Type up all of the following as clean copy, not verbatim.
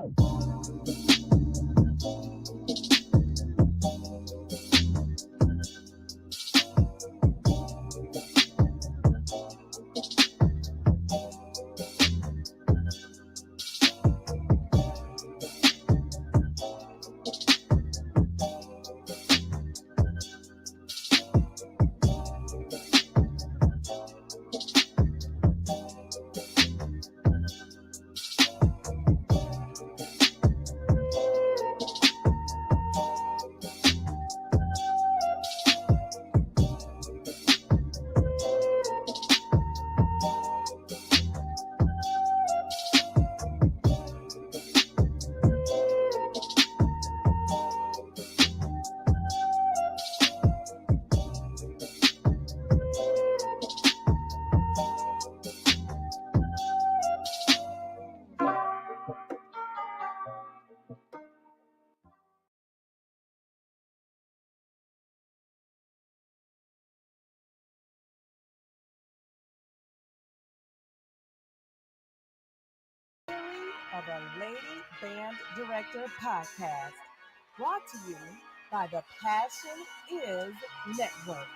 Of a Lady Band Director podcast, brought to you by the Passion Is Network.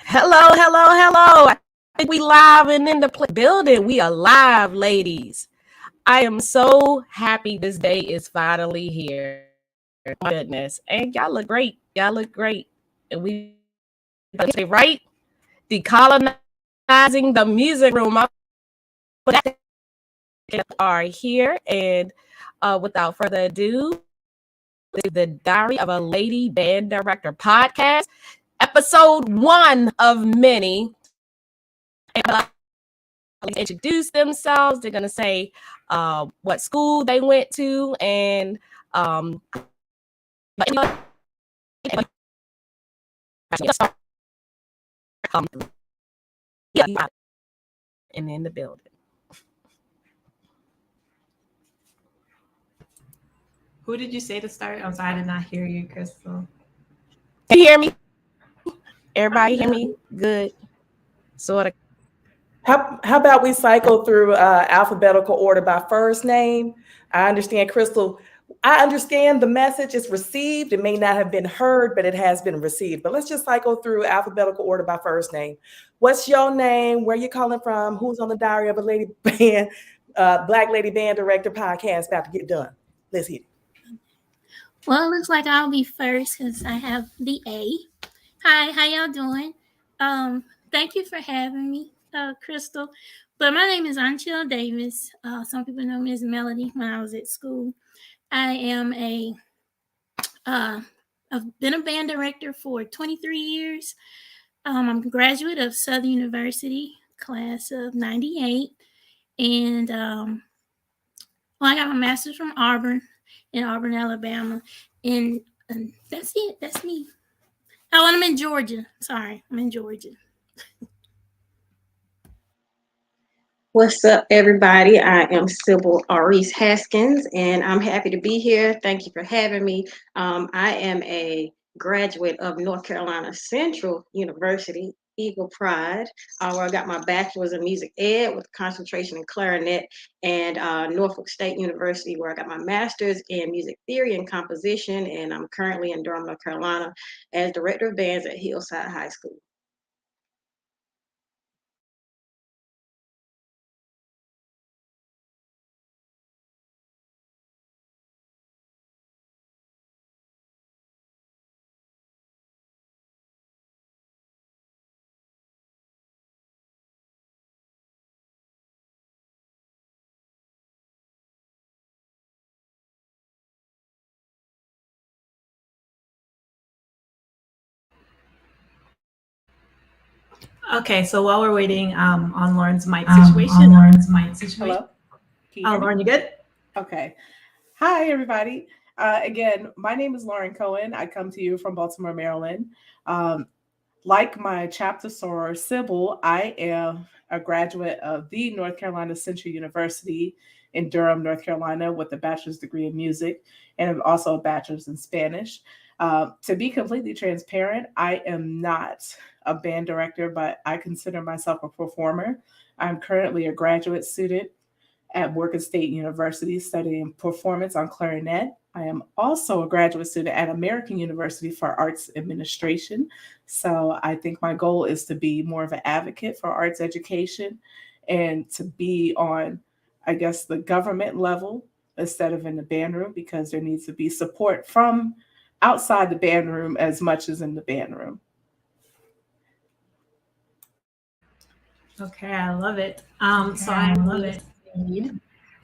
Hello, hello, hello. I think we live and in the building. We are live, ladies. I am so happy this day is finally here. My goodness. And y'all look great. Y'all look great. And we right? Decolonizing the music room. Are here. And without further ado, the Diary of a Lady Band Director podcast, episode 1 of many. And introduce themselves. They're gonna say what school they went to, and and in the building. Who did you say to start? I'm sorry, I did not hear you, Krystal. Can you hear me? Everybody hear me? Good. Sort of. How about we cycle through alphabetical order by first name? I understand, Krystal. I understand the message is received. It may not have been heard, but it has been received. But let's just cycle through alphabetical order by first name. What's your name? Where you calling from? Who's on the Diary of a Lady Band, Black Lady Band Director podcast about to get done? Let's hit it. Well, it looks like I'll be first because I have the A. Hi, how y'all doing? Thank you for having me, Krystal. But my name is Untitled Davis. Some people know me as Melody when I was at school. I am I've been a band director for 23 years. I'm a graduate of Southern University, class of 98. And I got my master's from Auburn, in Auburn, Alabama. And that's it. That's me. Oh, and I'm in Georgia. Sorry, I'm in Georgia. What's up, everybody? I am Cybil Haskins, and I'm happy to be here. Thank you for having me. I am a graduate of North Carolina Central University, Eagle Pride, where I got my bachelor's in music ed with concentration in clarinet, and Norfolk State University, where I got my master's in music theory and composition, and I'm currently in Durham, North Carolina, as director of bands at Hillside High School. Okay, so while we're waiting on Lauren's mic situation. Hello? Oh, Can you hear me? Lauren, you good? Okay. Hi, everybody. Again, my name is Lauren Cohen. I come to you from Baltimore, Maryland. Like my chapter soror, Cybil, I am a graduate of the North Carolina Central University in Durham, North Carolina, with a bachelor's degree in music and also a bachelor's in Spanish. To be completely transparent, I am not a band director, but I consider myself a performer. I'm currently a graduate student at Morgan State University studying performance on clarinet. I am also a graduate student at American University for Arts Administration. So I think my goal is to be more of an advocate for arts education and to be on, I guess, the government level instead of in the band room, because there needs to be support from outside the band room as much as in the band room. Okay, I love it. So I love it.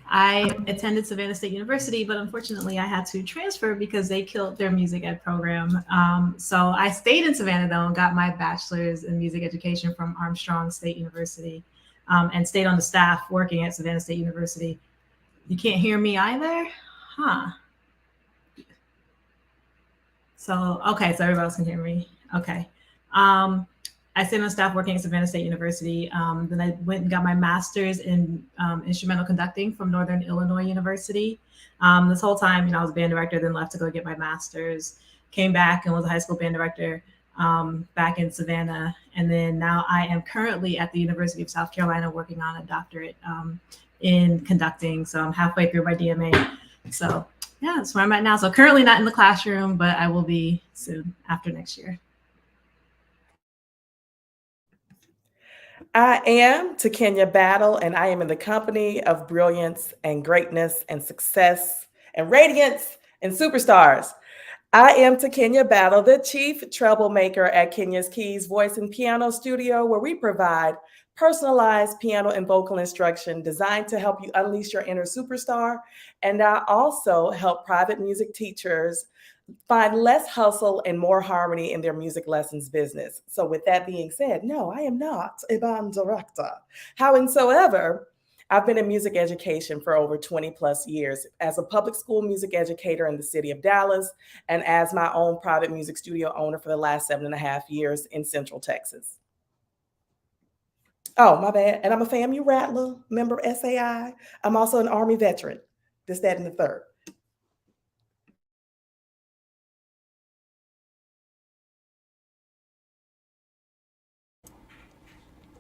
I attended Savannah State University, but unfortunately I had to transfer because they killed their music ed program. So I stayed in Savannah though and got my bachelor's in music education from Armstrong State University, and stayed on the staff working at Savannah State University. You can't hear me either? Huh. So, okay, so everybody else can hear me. Okay. I stayed on staff working at Savannah State University. Then I went and got my master's in instrumental conducting from Northern Illinois University. This whole time, I was a band director, then left to go get my master's, came back and was a high school band director back in Savannah. And then now I am currently at the University of South Carolina working on a doctorate in conducting. So I'm halfway through my DMA. So yeah, that's where I'm at now. So currently not in the classroom, but I will be soon after next year. I am Takenya Battle, and I am in the company of brilliance and greatness and success and radiance and superstars. I am Takenya Battle, the chief troublemaker at Kenya's Keys Voice and Piano Studio, where we provide personalized piano and vocal instruction designed to help you unleash your inner superstar. And I also help private music teachers find less hustle and more harmony in their music lessons business. So with that being said, no, I am not a band director. However, I've been in music education for over 20 plus years as a public school music educator in the city of Dallas and as my own private music studio owner for the last 7.5 years in Central Texas. Oh, my bad. And I'm a FAMU Rattler, member SAI. I'm also an Army veteran. This, that, and the third.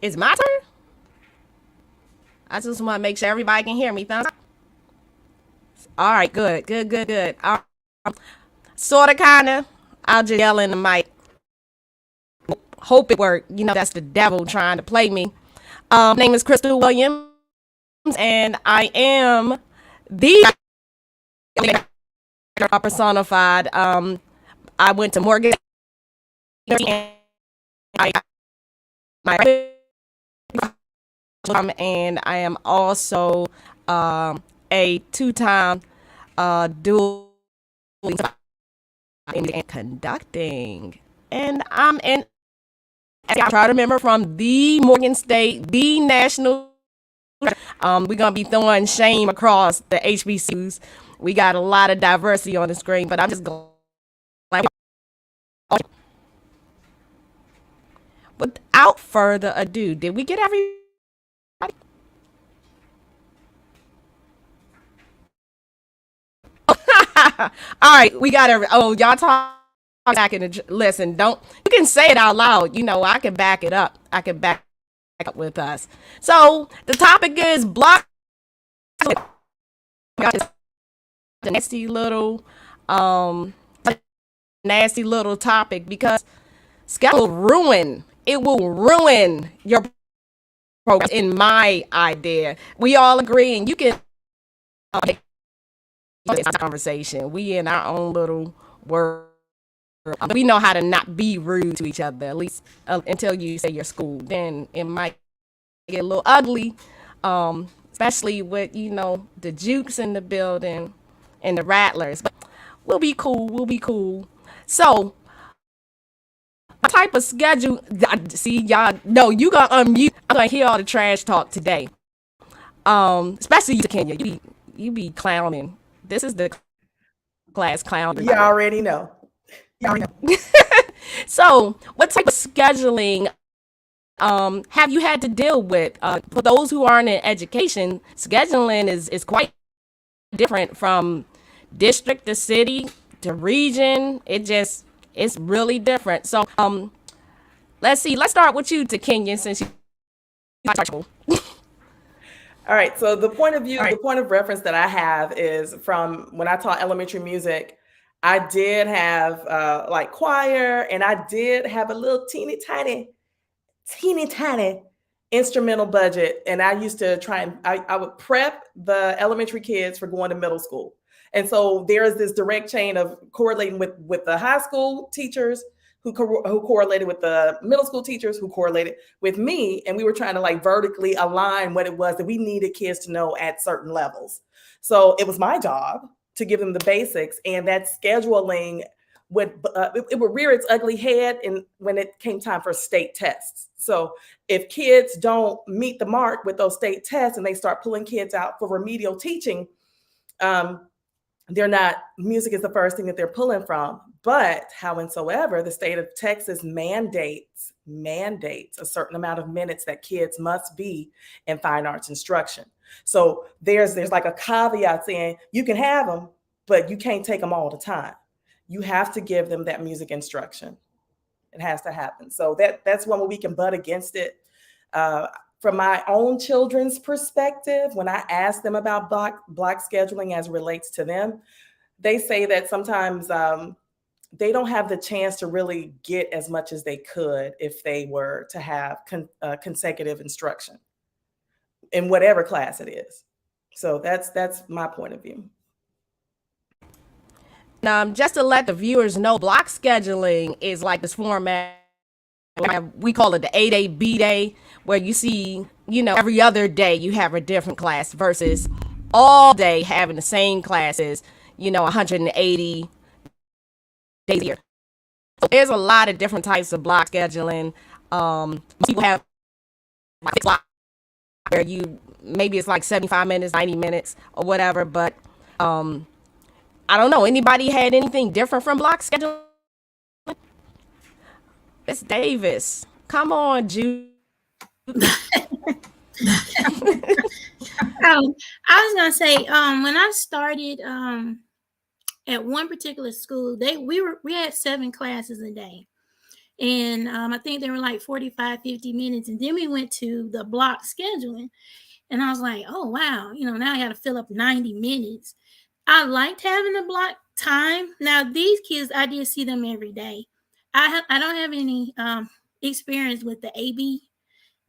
It's my turn? I just want to make sure everybody can hear me. Thumbs up. All right, good. Sort of, kind of. I'll just yell in the mic. Hope it worked. That's the devil trying to play me. My name is Krystal Williams, and I am the personified. I went to Morgan and and I am also a two-time dual in conducting, and I'm in. I try to remember from the Morgan State, the national. We're gonna be throwing shame across the HBCUs. We got a lot of diversity on the screen, but I'm just glad. Without further ado, did we get everybody? All right, we got every. Oh, y'all talk back in the. Listen, don't. You can say it out loud. I can back it up. I can back up with us. So the topic is block. Nasty little topic because schedule ruin. It will ruin your program. In my idea, we all agree, and you can. This conversation. We in our own little world. We know how to not be rude to each other, at least until you say your school. Then it might get a little ugly, especially with the Jukes in the building and the Rattlers. But we'll be cool. So type of schedule? See, y'all, no, you gonna unmute. I'm gonna hear all the trash talk today. Especially you, Takenya. You be clowning. This is the class clown. You already know. So, what type of scheduling have you had to deal with? For those who aren't in education, scheduling is quite different from district to city to region. It's really different. So, let's see. Let's start with you, Takenya, since you. All right. So the point of view, the point of reference that I have is from when I taught elementary music. I did have like choir, and I did have a little teeny tiny instrumental budget. And I used to try and I would prep the elementary kids for going to middle school. And so there is this direct chain of correlating with the high school teachers who correlated with the middle school teachers who correlated with me. And we were trying to like vertically align what it was that we needed kids to know at certain levels. So it was my job to give them the basics, and that scheduling would it would rear its ugly head when it came time for state tests. So if kids don't meet the mark with those state tests and they start pulling kids out for remedial teaching, they're not, music is the first thing that they're pulling from. But howsoever, the state of Texas mandates a certain amount of minutes that kids must be in fine arts instruction. So there's like a caveat saying you can have them, but you can't take them all the time. You have to give them that music instruction. It has to happen. So that's one where we can butt against it. From my own children's perspective, when I ask them about block scheduling as relates to them, they say that sometimes they don't have the chance to really get as much as they could if they were to have consecutive instruction in whatever class it is. So that's my point of view. Now, just to let the viewers know, block scheduling is like this format. We call it the A-Day, B-Day, where you see, every other day you have a different class versus all day having the same classes, 180 days a year. So there's a lot of different types of block scheduling. People have like block where maybe it's like 75 minutes, 90 minutes or whatever, but I don't know. Anybody had anything different from block scheduling? It's Davis. Come on, Jude. I was gonna say, when I started at one particular school, we had 7 classes a day, and I think they were like 45, 50 minutes, and then we went to the block scheduling, and I was like, oh wow, now I got to fill up 90 minutes. I liked having the block time. Now these kids, I did see them every day. I don't have any experience with the AB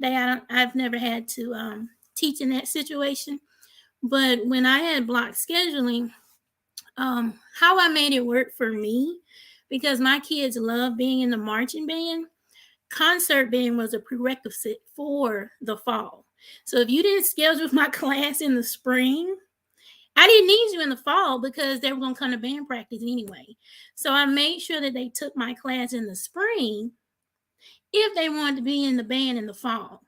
day. I've never had to teach in that situation. But when I had block scheduling, how I made it work for me, because my kids love being in the marching band, concert band was a prerequisite for the fall. So if you didn't schedule my class in the spring, I didn't need you in the fall because they were going to come to band practice anyway. So I made sure that they took my class in the spring if they wanted to be in the band in the fall.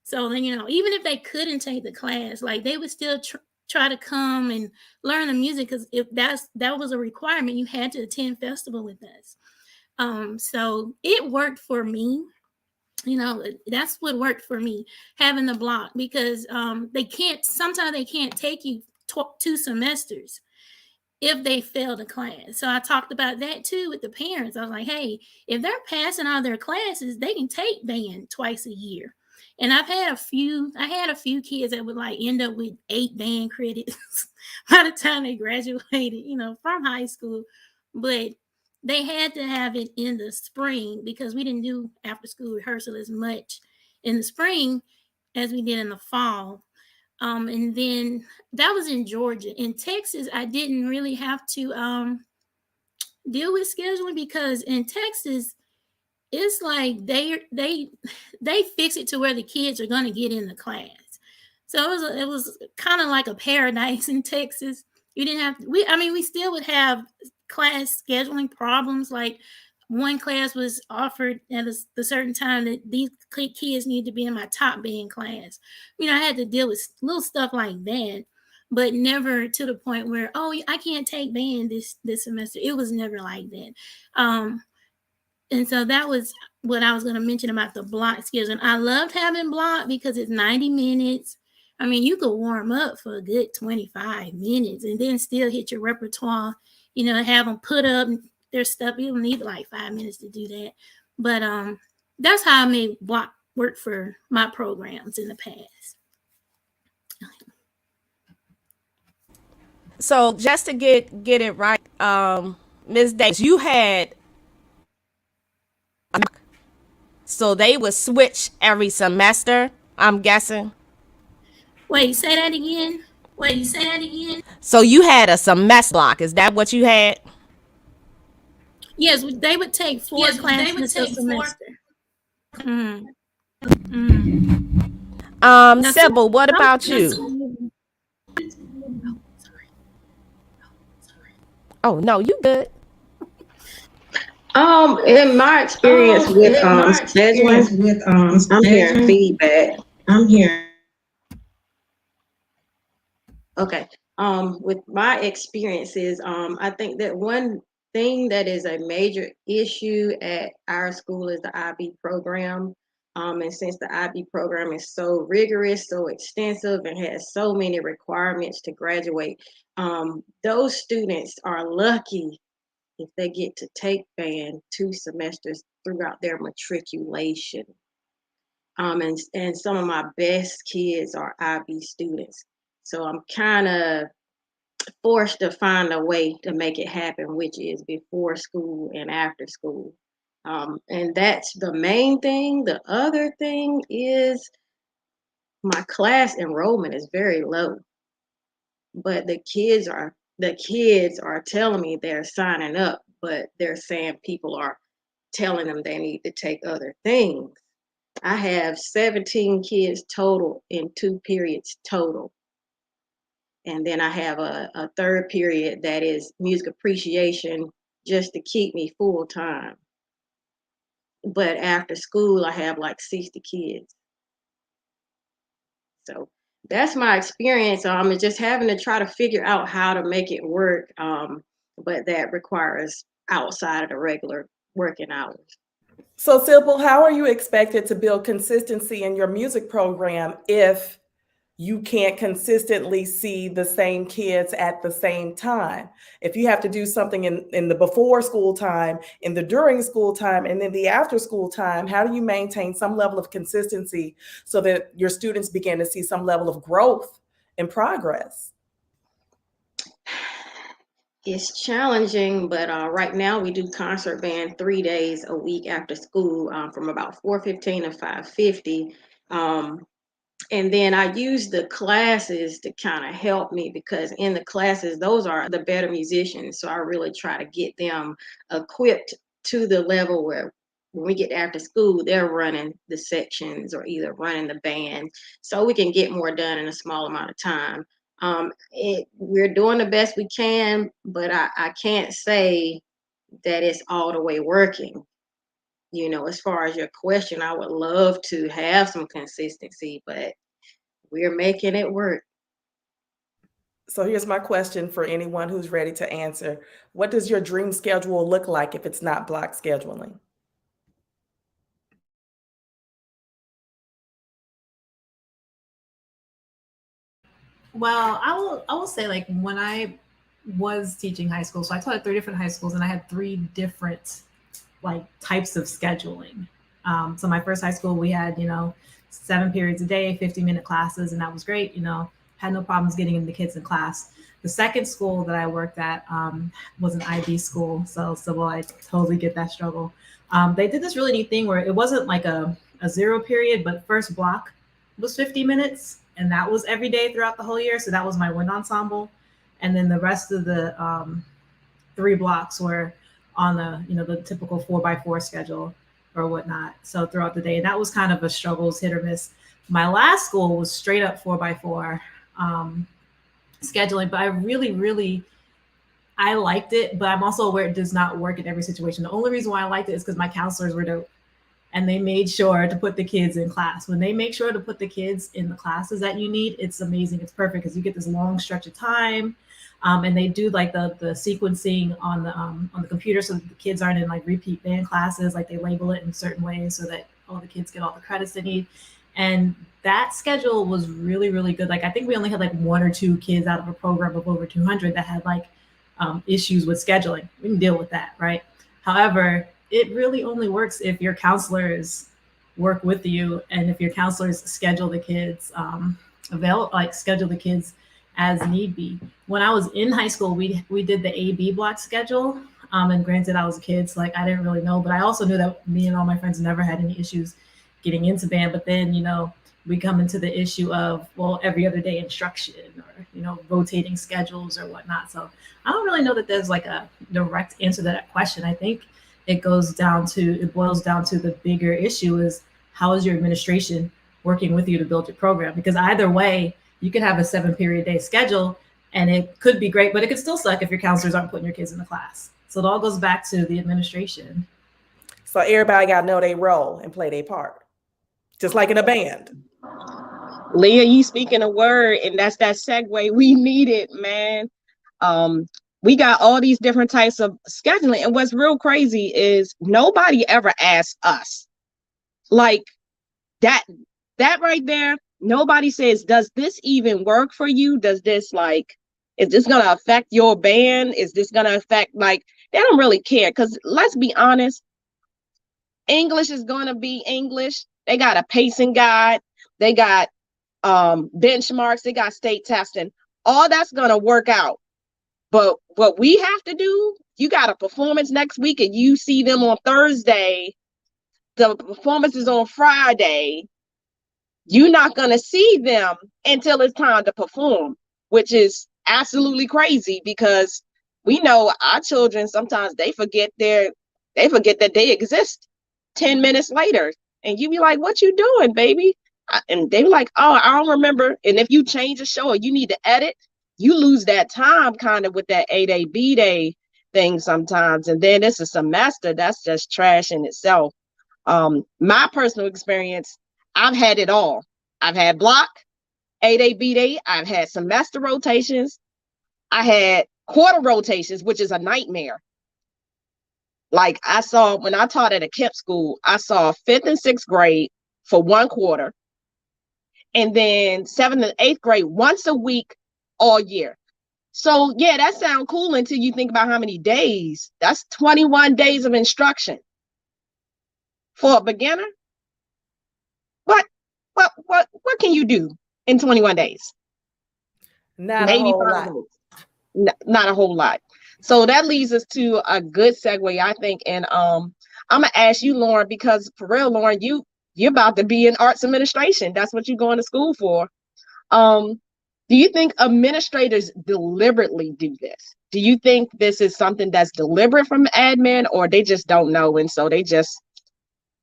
So then, even if they couldn't take the class, like they would still try to come and learn the music, because if that was a requirement, you had to attend festival with us. So it worked for me. That's what worked for me, having the block, because sometimes they can't take you 2 semesters if they fail the class. So I talked about that too with the parents. I was like, hey, if they're passing all their classes, they can take band twice a year. And I had a few kids that would like end up with 8 band credits by the time they graduated, from high school. But they had to have it in the spring because we didn't do after school rehearsal as much in the spring as we did in the fall. And then that was in Georgia. In Texas, I didn't really have to deal with scheduling, because in Texas, it's like they fix it to where the kids are going to get in the class. So it was kind of like a paradise in Texas. You didn't have we still would have class scheduling problems, like one class was offered at a certain time that these kids need to be in my top band class. I had to deal with little stuff like that, but never to the point where, oh, I can't take band this semester. It was never like that. And so that was what I was going to mention about the block schedule. And I loved having block because it's 90 minutes. You could warm up for a good 25 minutes and then still hit your repertoire, have them put up their stuff. You don't need like 5 minutes to do that. But that's how I made block work for my programs in the past. So just to get it right, Ms. Davis, you had, so they would switch every semester, I'm guessing. Wait, say that again. So you had a semester block. Is that what you had? Yes, they would take four classes a semester. Cybil, what about you? Oh no, you good. In my experience with scheduling, I'm hearing feedback. Okay. With my experiences, I think that one thing that is a major issue at our school is the IB program. And since the IB program is so rigorous, so extensive, and has so many requirements to graduate, those students are lucky if they get to take band 2 semesters throughout their matriculation. And some of my best kids are IB students. So I'm kind of forced to find a way to make it happen, which is before school and after school. And that's the main thing. The other thing is my class enrollment is very low, but the kids are telling me they're signing up, but they're saying people are telling them they need to take other things. I have 17 kids total in 2 periods total. And then I have a third period that is music appreciation just to keep me full time. But after school, I have like 60 kids. So that's my experience. It's just having to try to figure out how to make it work. But that requires outside of the regular working hours. So, Cybil, how are you expected to build consistency in your music program if you can't consistently see the same kids at the same time? If you have to do something in the before school time, in the during school time, and then the after school time, how do you maintain some level of consistency so that your students begin to see some level of growth and progress? It's challenging, but right now we do concert band 3 days a week after school, from about 4:15 to 5:50. And then I use the classes to kind of help me, because in the classes, those are the better musicians. So I really try to get them equipped to the level where when we get after school, they're running the sections or either running the band, so we can get more done in a small amount of time. We're doing the best we can, but I can't say that it's all the way working. As far as your question, I would love to have some consistency, but we're making it work. So here's my question for anyone who's ready to answer. What does your dream schedule look like if it's not block scheduling? Well, I will say, like, when I was teaching high school, so I taught at 3 different high schools, and I had 3 different like types of scheduling. So my first high school, we had 7 periods a day, 50-minute classes, and that was great. Had no problems getting the kids in class. The second school that I worked at was an IB school, so I totally get that struggle. They did this really neat thing where it wasn't like a 0 period, but first block was 50 minutes. And that was every day throughout the whole year. So that was my wind ensemble. And then the rest of the 3 blocks were on the typical 4x4 schedule or whatnot. So throughout the day, and that was kind of a struggles, hit or miss. My last school was straight up 4x4 scheduling, but I really, really I liked it, but I'm also aware it does not work in every situation. The only reason why I liked it is because my counselors were dope, and they made sure to put the kids in class. When they make sure to put the kids in the classes that you need, it's amazing. It's perfect because you get this long stretch of time, and they do like the sequencing on the computer so that the kids aren't in like repeat band classes. Like they label it in certain ways so that all the kids get all the credits they need. And that schedule was really, really good. Like I think we only had like 1 or 2 kids out of a program of over 200 that had like issues with scheduling. We can deal with that, right? However, it really only works if your counselors work with you and if your counselors schedule the kids, schedule the kids as need be. When I was in high school, we did the A-B block schedule. And granted, I was a kid, so like I didn't really know, but I also knew that me and all my friends never had any issues getting into band. But then, you know, we come into the issue of, well, every other day instruction or, you know, rotating schedules or whatnot. So I don't really know that there's like a direct answer to that question. I think it boils down to the bigger issue is how is your administration working with you to build your program? Because either way, you can have a 7-period day schedule and it could be great, but it could still suck if your counselors aren't putting your kids in the class. So it all goes back to the administration. So everybody got to know their role and play their part, just like in a band. Lia, you speaking a word, and that's that segue we needed, man. We got all these different types of scheduling, and what's real crazy is nobody ever asked us. Like that right there, nobody says, does this even work for you? Does this is this gonna affect your band? Is this gonna affect, they don't really care, because let's be honest, English is gonna be English. They got a pacing guide, they got benchmarks, they got state testing, all that's gonna work out. But what we have to do, you got a performance next week and you see them on Thursday, the performance is on Friday, you're not gonna see them until it's time to perform, which is absolutely crazy, because we know our children, sometimes they forget that they exist 10 minutes later, and you be like, what you doing, baby? And they be like, oh, I don't remember. And if you change a show or you need to edit, you lose that time kind of with that A-Day, B-Day thing sometimes. And then it's a semester, that's just trash in itself. My personal experience, I've had it all. I've had block, A-Day, B-Day. I've had semester rotations. I had quarter rotations, which is a nightmare. Like I saw, when I taught at a Kemp school, I saw 5th and 6th grade for 1 quarter. And then 7th and 8th grade once a week all year. So yeah, that sounds cool until you think about how many days. That's 21 days of instruction for a beginner. What can you do in 21 days? Not a whole lot. Not a whole lot. So that leads us to a good segue, I think. And I'm gonna ask you, Lauren, because for real, Lauren, you're about to be in arts administration. That's what you're going to school for. Do you think administrators deliberately do this? Do you think this is something that's deliberate from admin, or they just don't know, and so they just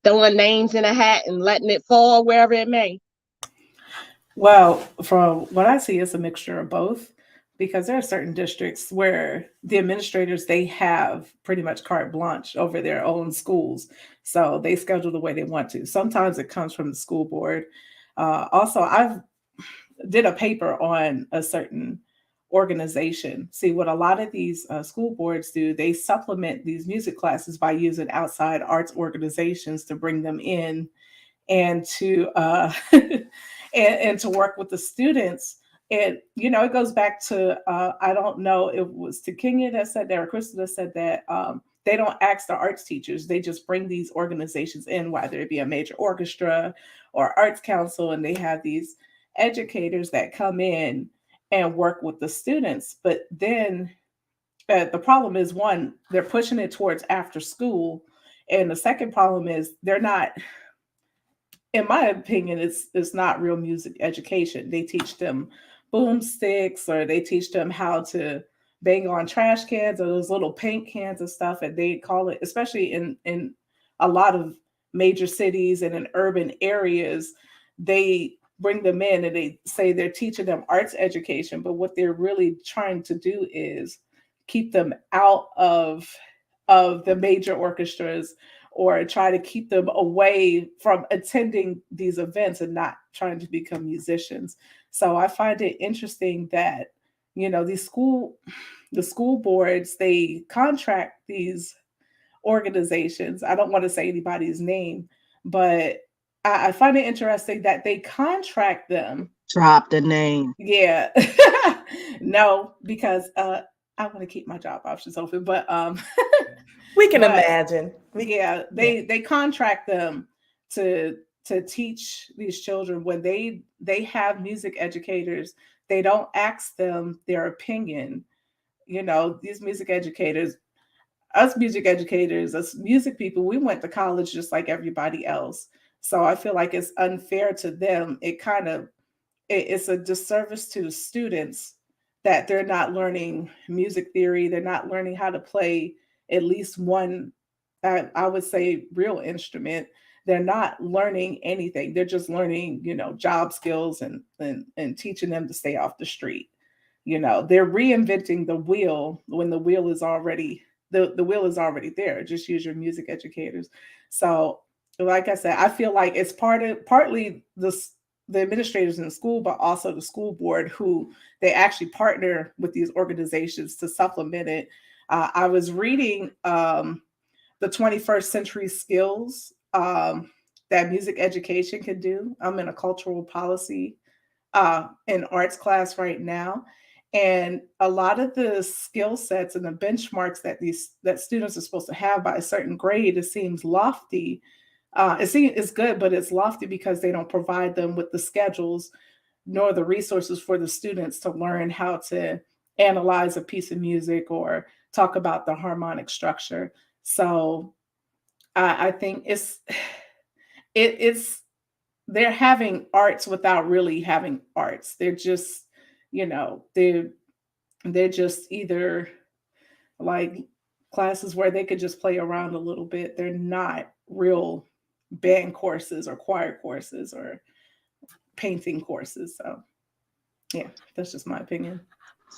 throwing names in a hat and letting it fall wherever it may? Well, from what I see, it's a mixture of both, because there are certain districts where the administrators, they have pretty much carte blanche over their own schools. So they schedule the way they want to. Sometimes it comes from the school board. Also, I've did a paper on a certain organization. See, what a lot of these school boards do, they supplement these music classes by using outside arts organizations to bring them in and to and to work with the students. And, it goes back to, I don't know, it was Takenya that said that, or Krystal that said that they don't ask the arts teachers. They just bring these organizations in, whether it be a major orchestra or arts council, and they have these educators that come in and work with the students. But then the problem is, one, they're pushing it towards after school. And the second problem is they're not, in my opinion, it's not real music education. They teach them boomsticks, or they teach them how to bang on trash cans or those little paint cans and stuff. And they call it, especially in a lot of major cities and in urban areas, they bring them in and they say they're teaching them arts education. But what they're really trying to do is keep them out of the major orchestras, or try to keep them away from attending these events and not trying to become musicians. So I find it interesting that, the school boards, they contract these organizations. I don't want to say anybody's name, but I find it interesting that they contract them. Drop the name. Yeah. No, because I want to keep my job options open, but we can imagine. They contract them to teach these children. When they have music educators, they don't ask them their opinion. These music educators, us music people, we went to college just like everybody else. So I feel like it's unfair to them. It's a disservice to the students that they're not learning music theory. They're not learning how to play at least one, I would say, real instrument. They're not learning anything. They're just learning, job skills and teaching them to stay off the street. They're reinventing the wheel when the wheel is already the wheel is already there. Just use your music educators. So, like I said, I feel like it's partly the administrators in the school, but also the school board, who they actually partner with these organizations to supplement it. I was reading the 21st century skills that music education can do. I'm in a cultural policy and arts class right now. And a lot of the skill sets and the benchmarks that students are supposed to have by a certain grade, it seems lofty. It's good, but it's lofty because they don't provide them with the schedules nor the resources for the students to learn how to analyze a piece of music or talk about the harmonic structure. So I think they're having arts without really having arts. They're just, they're just either like classes where they could just play around a little bit. They're not real band courses or choir courses or painting courses. So yeah, that's just my opinion.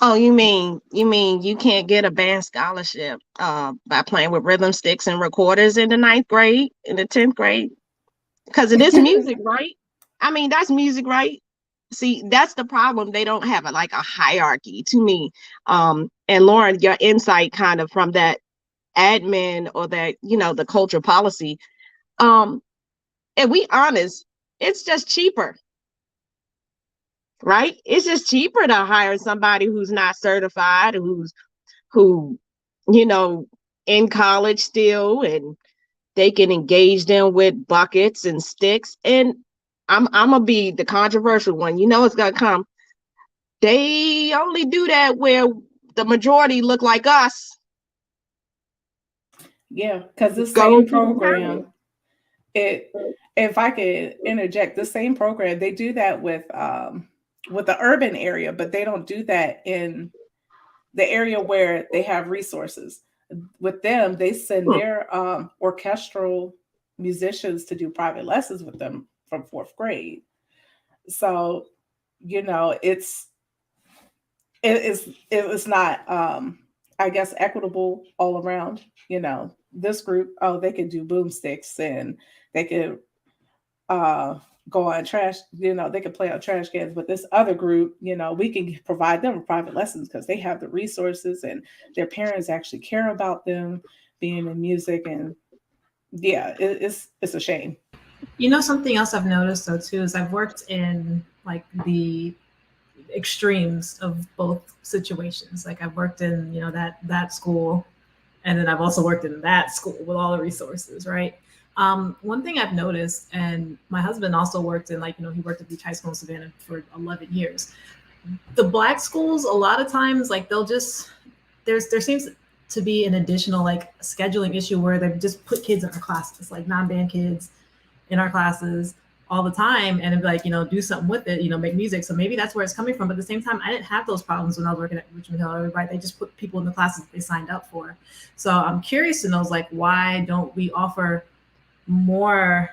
Oh, you mean you can't get a band scholarship by playing with rhythm sticks and recorders in the 9th grade, in the 10th grade? Because it is music, right? I mean, that's music, right? See, that's the problem. They don't have a hierarchy to me. And Lauren, your insight kind of from that admin or that, the culture policy. And we honest, it's just cheaper. Right? It's just cheaper to hire somebody who's not certified, who in college still, and they can engage them with buckets and sticks. And I'm gonna be the controversial one. It's gonna come. They only do that where the majority look like us. Yeah, because the same program, if I could interject, the same program, they do that with the urban area, but they don't do that in the area where they have resources. With them, they send their orchestral musicians to do private lessons with them from 4th grade. So, it's not, I guess, equitable all around. This group, they could do boomsticks and they could go on trash, they could play on trash cans, but this other group, we can provide them with private lessons because they have the resources and their parents actually care about them being in music. And yeah, it's a shame. Something else I've noticed though too is I've worked in like the extremes of both situations. Like I've worked in that school, and then I've also worked in that school with all the resources, right? One thing I've noticed, and my husband also worked in he worked at Beach High School in Savannah for 11 years. The Black schools, a lot of times, there seems to be an additional scheduling issue where they just put kids in our classes, like non-band kids in our classes all the time, and it'd be do something with it, make music. So maybe that's where it's coming from. But at the same time, I didn't have those problems when I was working at Richmond Hill, right? They just put people in the classes they signed up for. So I'm curious to know, why don't we offer more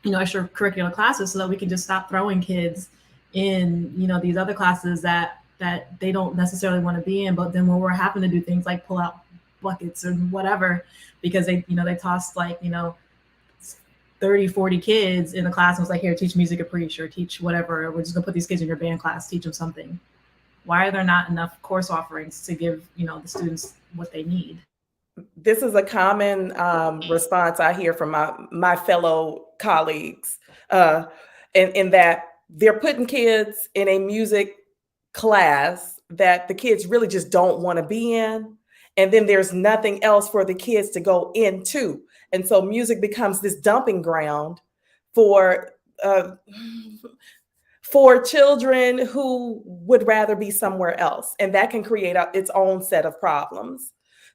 extracurricular classes so that we can just stop throwing kids in these other classes that that they don't necessarily want to be in. But then when we're having to do things like pull out buckets or whatever, because they tossed 30, 40 kids in the class and was like, here, teach music or preach or teach whatever. We're just gonna put these kids in your band class, teach them something. Why are there not enough course offerings to give, the students what they need? This is a common response I hear from my fellow colleagues, in that they're putting kids in a music class that the kids really just don't want to be in. And then there's nothing else for the kids to go into. And so music becomes this dumping ground for children who would rather be somewhere else. And that can create its own set of problems.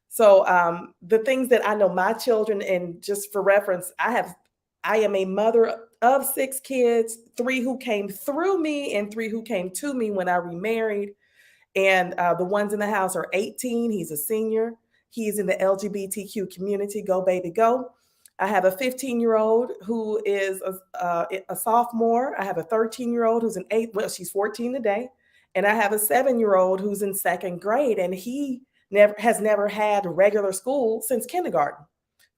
So the things that I know my children, and just for reference, I am a mother of 6 kids, 3 who came through me and 3 who came to me when I remarried. And the ones in the house are 18. He's a senior. He's in the LGBTQ community. Go, baby, go. I have a 15-year-old who is a sophomore. I have a 13-year-old who's an 8th. Well, she's 14 today. And I have a 7-year-old who's in 2nd grade. And he has never had regular school since kindergarten,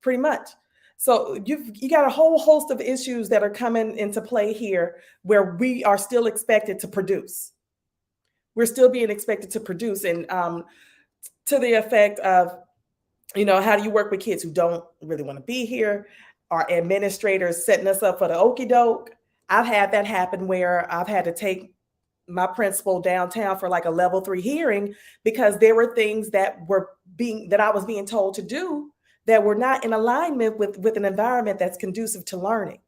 pretty much. So you got a whole host of issues that are coming into play here where we are still expected to produce. We're still being expected to produce, and to the effect of, how do you work with kids who don't really want to be here? Are administrators setting us up for the okie doke? I've had that happen where I've had to take my principal downtown for like a level 3 hearing because there were things that I was being told to do that were not in alignment with an environment that's conducive to learning.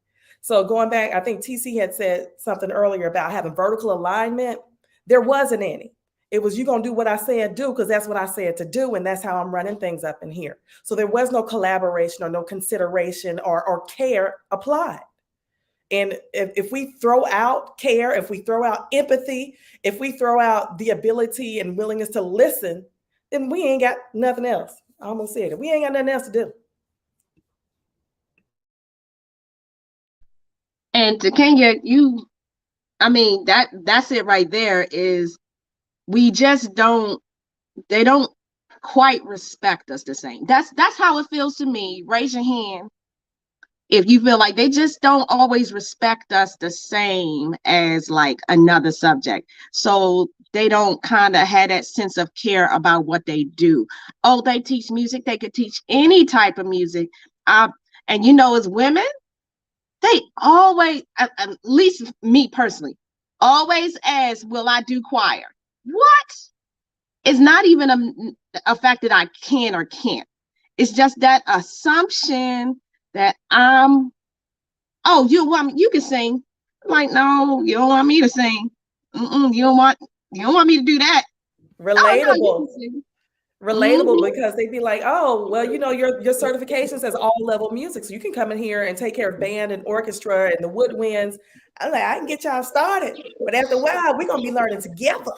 So going back, I think TC had said something earlier about having vertical alignment. There wasn't any. It was, you're going to do what I said do because that's what I said to do. And that's how I'm running things up in here. So there was no collaboration or no consideration or care applied. And if we throw out care, if we throw out empathy, if we throw out the ability and willingness to listen, then we ain't got nothing else. I almost said it. We ain't got nothing else to do. And Takenya, that's it right there. Is we just they don't quite respect us the same. That's how it feels to me. Raise your hand if you feel like they just don't always respect us the same as like another subject. So they don't kind of have that sense of care about what they do. Oh, they teach music. They could teach any type of music. And as women, they always, at least me personally, always ask, will I do choir? What? It's not even a fact that I can or can't. It's just that assumption that you can sing. I'm like, no, you don't want me to sing. You don't want me to do that. Relatable. Mm-hmm. Because they'd be like, oh, well, your certification says all level music. So you can come in here and take care of band and orchestra and the woodwinds. I'm like, I can get y'all started. But after a while, we're going to be learning together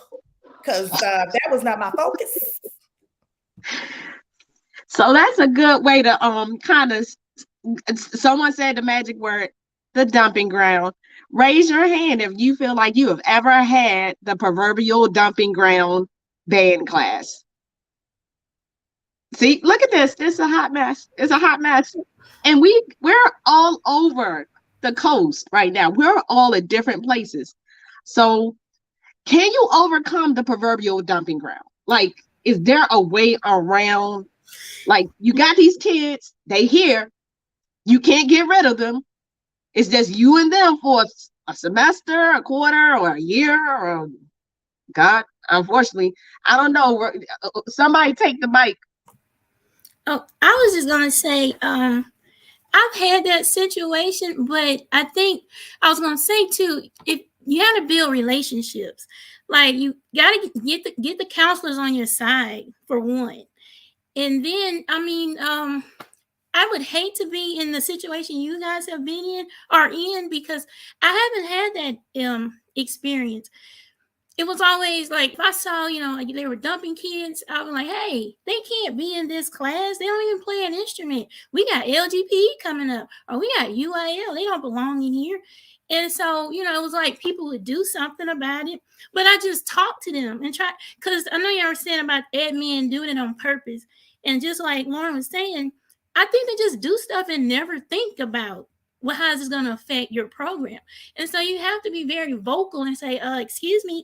because that was not my focus. So that's a good way to kind of, someone said the magic word, the dumping ground. Raise your hand if you feel like you have ever had the proverbial dumping ground band class. See, look at this. This is a hot mess. It's a hot mess. And we're all over the coast right now. We're all at different places. So can you overcome the proverbial dumping ground? Like, is there a way around? Like, you got these kids, they here, you can't get rid of them. It's just you and them for a semester, a quarter, or a year, or God, unfortunately, I don't know. Somebody take the mic. Oh, I was just gonna say, I've had that situation, but I think I was gonna say too, if you have to build relationships, like you gotta get the counselors on your side for one, and then I would hate to be in the situation you guys have been in because I haven't had that experience. it was always like, if I saw, like they were dumping kids, I was like, hey, they can't be in this class. They don't even play an instrument. We got LGPE coming up, or we got UIL. They don't belong in here. And so, it was like people would do something about it, but I just talked to them and try, because I know y'all were saying about admin doing it on purpose. And just like Lauren was saying, I think they just do stuff and never think about how is this going to affect your program. And so you have to be very vocal and say, excuse me,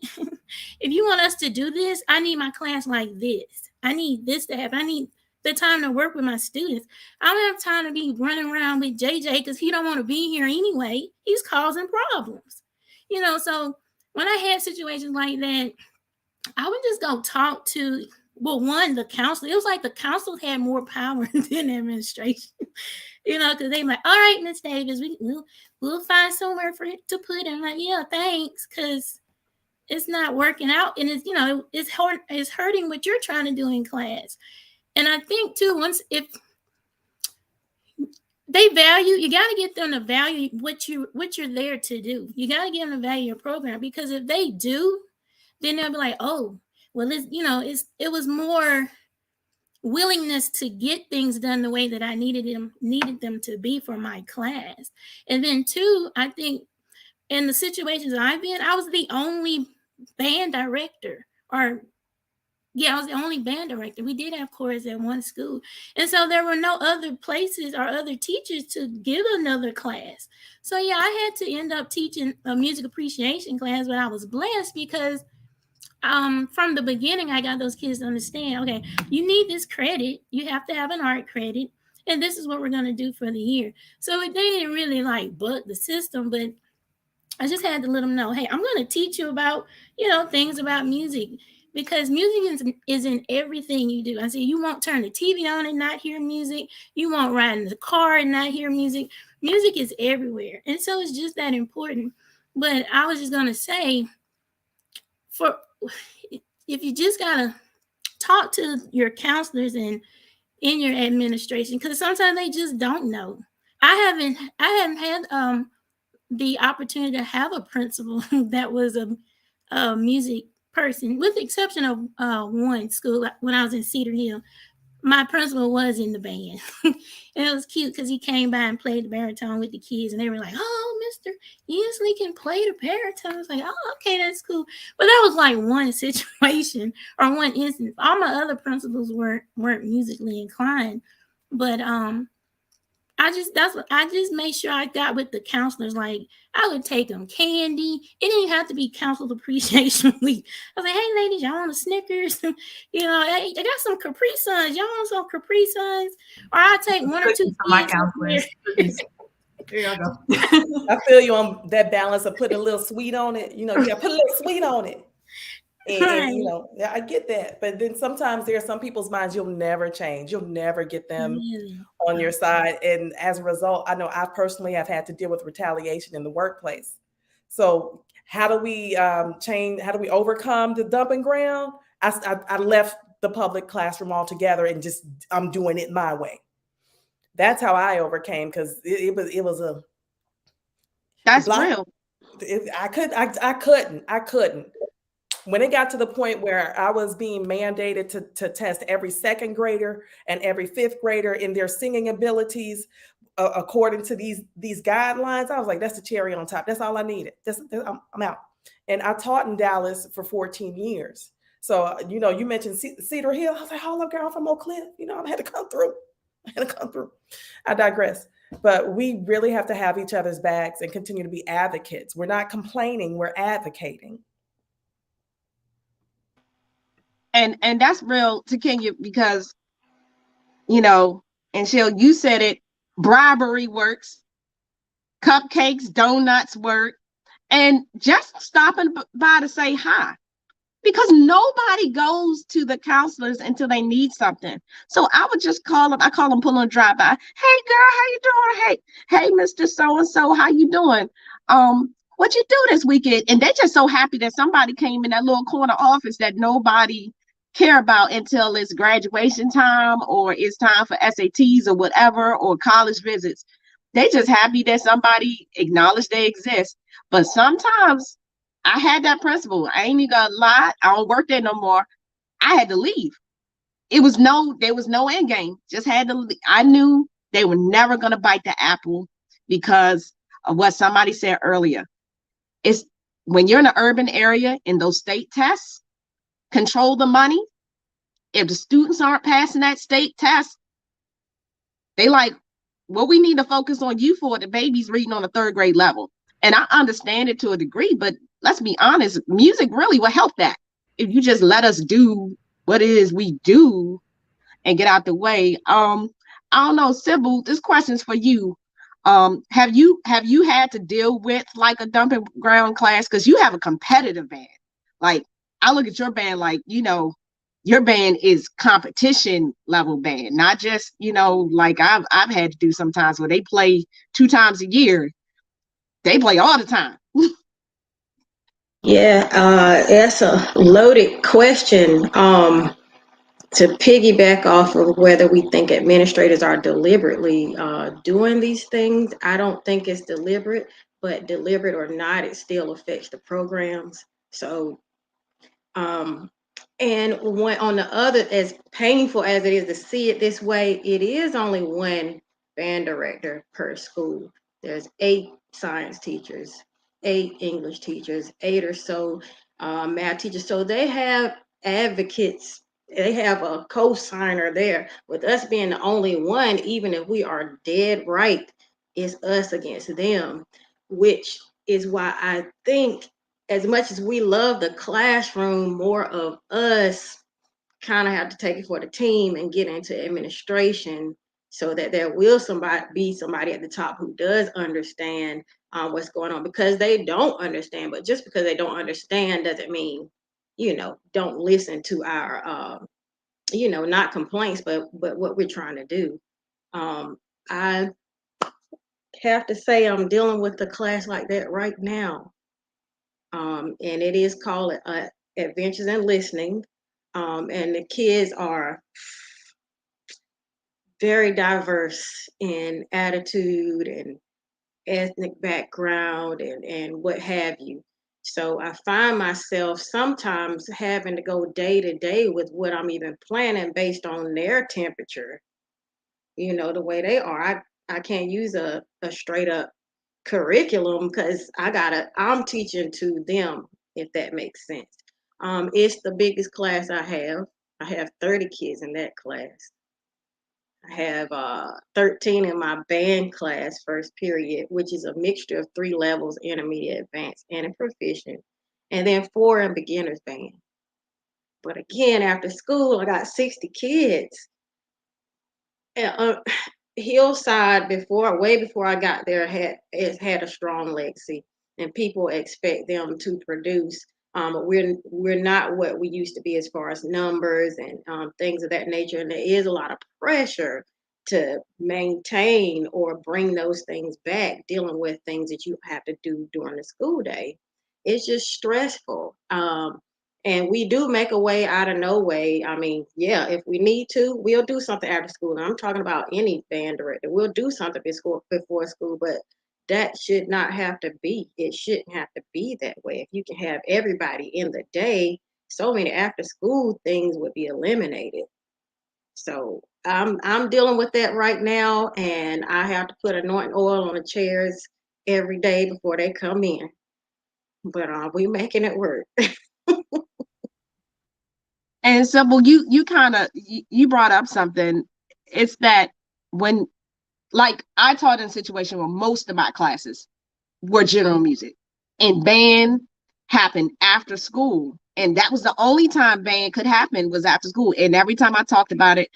if you want us to do this, I need my class like this. I need this to happen. I need the time to work with my students. I don't have time to be running around with JJ because he don't want to be here anyway. He's causing problems. So when I had situations like that, I would just go talk to, the counselor. It was like the counselors had more power than the administration. Because they like, all right, Miss Davis, we'll find somewhere for it to put him. Like, yeah, thanks, because it's not working out, and it's hurting what you're trying to do in class. And I think too, if they value, you got to get them to value what you're there to do. You got to get them to value your program, because if they do, then they'll be like, oh, well, it was more willingness to get things done the way that I needed them to be for my class. And then two, I think in the situations I've been, I was the only band director, I was the only band director. We did have chorus at one school. And so there were no other places or other teachers to give another class. So yeah, I had to end up teaching a music appreciation class, but I was blessed because from the beginning, I got those kids to understand, okay, you need this credit. You have to have an art credit. And this is what we're going to do for the year. So they didn't really bug the system, but I just had to let them know, hey, I'm going to teach you about, things about music, because music is in everything you do. I said, you won't turn the TV on and not hear music. You won't ride in the car and not hear music. Music is everywhere. And so it's just that important. But I was just going to say, if you just gotta talk to your counselors and in your administration, because sometimes they just don't know. I haven't had the opportunity to have a principal that was a music person, with the exception of one school when I was in Cedar Hill. My principal was in the band. And it was cute because he came by and played the baritone with the kids, and they were like, oh, Mr. Inslee can play the baritone. I was like, oh, okay, that's cool. But that was like one situation or one instance. All my other principals weren't musically inclined. But I just made sure I got with the counselors. Like, I would take them candy. It didn't have to be Counselor Appreciation Week. I was like, hey, ladies, y'all want a Snickers? Hey, I got some Capri Suns. Y'all want some Capri Suns? Or I'll take one or two. My counselors. There y'all go. I feel you on that balance of putting a little sweet on it. You got to put a little sweet on it. And I get that. But then sometimes there are some people's minds you'll never change. You'll never get them on your side. And as a result, I know I personally have had to deal with retaliation in the workplace. So how do we change? How do we overcome the dumping ground? I left the public classroom altogether and just, I'm doing it my way. That's how I overcame, because it was a. That's real. I couldn't. When it got to the point where I was being mandated to test every second grader and every fifth grader in their singing abilities according to these guidelines, I was like, that's the cherry on top. That's all I needed. I'm out. And I taught in Dallas for 14 years. So, you mentioned Cedar Hill. I was like, hold up, girl, I'm from Oak Cliff. I had to come through. I digress. But we really have to have each other's backs and continue to be advocates. We're not complaining, we're advocating. And that's real, Takenya, because, and Shell, you said it, bribery works, cupcakes, donuts work, and just stopping by to say hi, because nobody goes to the counselors until they need something. So I would just call them, pull on drive by. Hey girl, how you doing? Hey, Mr. So-and-so, how you doing? What you do this weekend? And they're just so happy that somebody came in that little corner office that nobody care about until it's graduation time or it's time for SATs or whatever, or college visits. They just happy that somebody acknowledged they exist. But sometimes I had that principal. I ain't even gonna lie. I don't work there no more. I had to leave. There was no end game. Just had to. I knew they were never gonna bite the apple because of what somebody said earlier. It's when you're in an urban area and those state tests control the money. If the students aren't passing that state test, they like, what we need to focus on you for, the baby's reading on a 3rd grade level. And I understand it to a degree, but let's be honest, music really will help that. If you just let us do what it is we do and get out the way. I don't know, Cybil, this question's for you. Have you had to deal with like a dumping ground class? Because you have a competitive band. Like, I look at your band like, your band is competition level band, not just, like I've had to do sometimes where they play 2 times a year. They play all the time. Yeah, that's a loaded question. To piggyback off of whether we think administrators are deliberately doing these things, I don't think it's deliberate, but deliberate or not, it still affects the programs. So, and when on the other, as painful as it is to see it this way, it is only one band director per school. There's 8 science teachers, 8 English teachers, 8 or so math teachers. So they have advocates. They have a co-signer there. With us being the only one, even if we are dead right, it's us against them, which is why I think as much as we love the classroom, more of us kind of have to take it for the team and get into administration so that there will be somebody at the top who does understand what's going on, because they don't understand. But just because they don't understand doesn't mean, don't listen to our, not complaints, but what we're trying to do. I have to say I'm dealing with a class like that right now. And it is called Adventures in Listening. And the kids are very diverse in attitude and ethnic background and what have you. So I find myself sometimes having to go day to day with what I'm even planning based on their temperature, the way they are. I can't use a straight up curriculum because I'm teaching to them, if that makes sense. It's the biggest class I have. I have 30 kids in that class. I have 13 in my band class, first period, which is a mixture of 3 levels: intermediate, advanced, and a proficient, and then 4 in beginner's band. But again, after school, I got 60 kids. And, Hillside, way before I got there, had a strong legacy, and people expect them to produce. We're not what we used to be as far as numbers and things of that nature, and there is a lot of pressure to maintain or bring those things back, dealing with things that you have to do during the school day. It's just stressful. And we do make a way out of no way. I mean, yeah, if we need to, we'll do something after school. And I'm talking about any band director. We'll do something before school, but that should not have to be. It shouldn't have to be that way. If you can have everybody in the day, so many after school things would be eliminated. So I'm dealing with that right now, and I have to put anointing oil on the chairs every day before they come in. But we're making it work. And so, well, you brought up something. It's that when, like, I taught in a situation where most of my classes were general music, and band happened after school, and that was the only time band could happen, was after school. And every time I talked about it,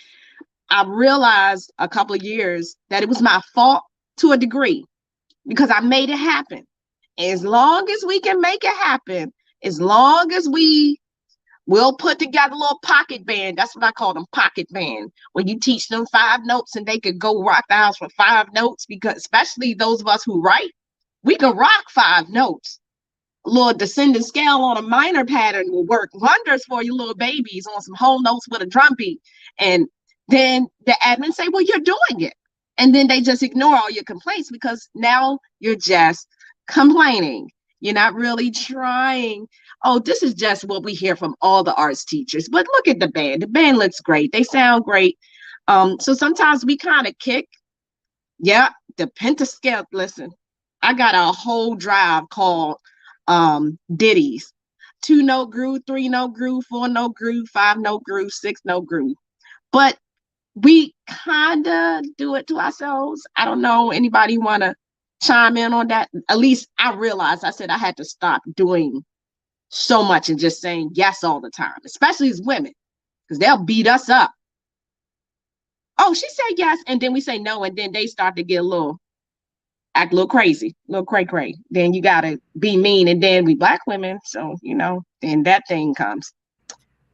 I realized a couple of years that it was my fault to a degree, because I made it happen. As long as we can make it happen, as long as we'll put together a little pocket band. That's what I call them, pocket band. When you teach them 5 notes and they could go rock the house for 5 notes, because especially those of us who write, we can rock 5 notes. A little descending scale on a minor pattern will work wonders for you little babies on some whole notes with a drum beat. And then the admin say, well, you're doing it. And then they just ignore all your complaints because now you're just complaining. You're not really trying. Oh, this is just what we hear from all the arts teachers. But look at the band. The band looks great. They sound great. So sometimes we kind of kick. Yeah, the pentascale. Listen, I got a whole drive called ditties. 2-note groove, 3-note groove, 4-note groove, 5-note groove, 6-note groove. But we kind of do it to ourselves. I don't know. Anybody want to chime in on that? At least I realized I said I had to stop doing so much and just saying yes all the time, especially as women, because they'll beat us up. Oh, she said yes, and then we say no, and then they start to get act a little crazy, a little cray. Then you gotta be mean, and then we Black women, so then that thing comes.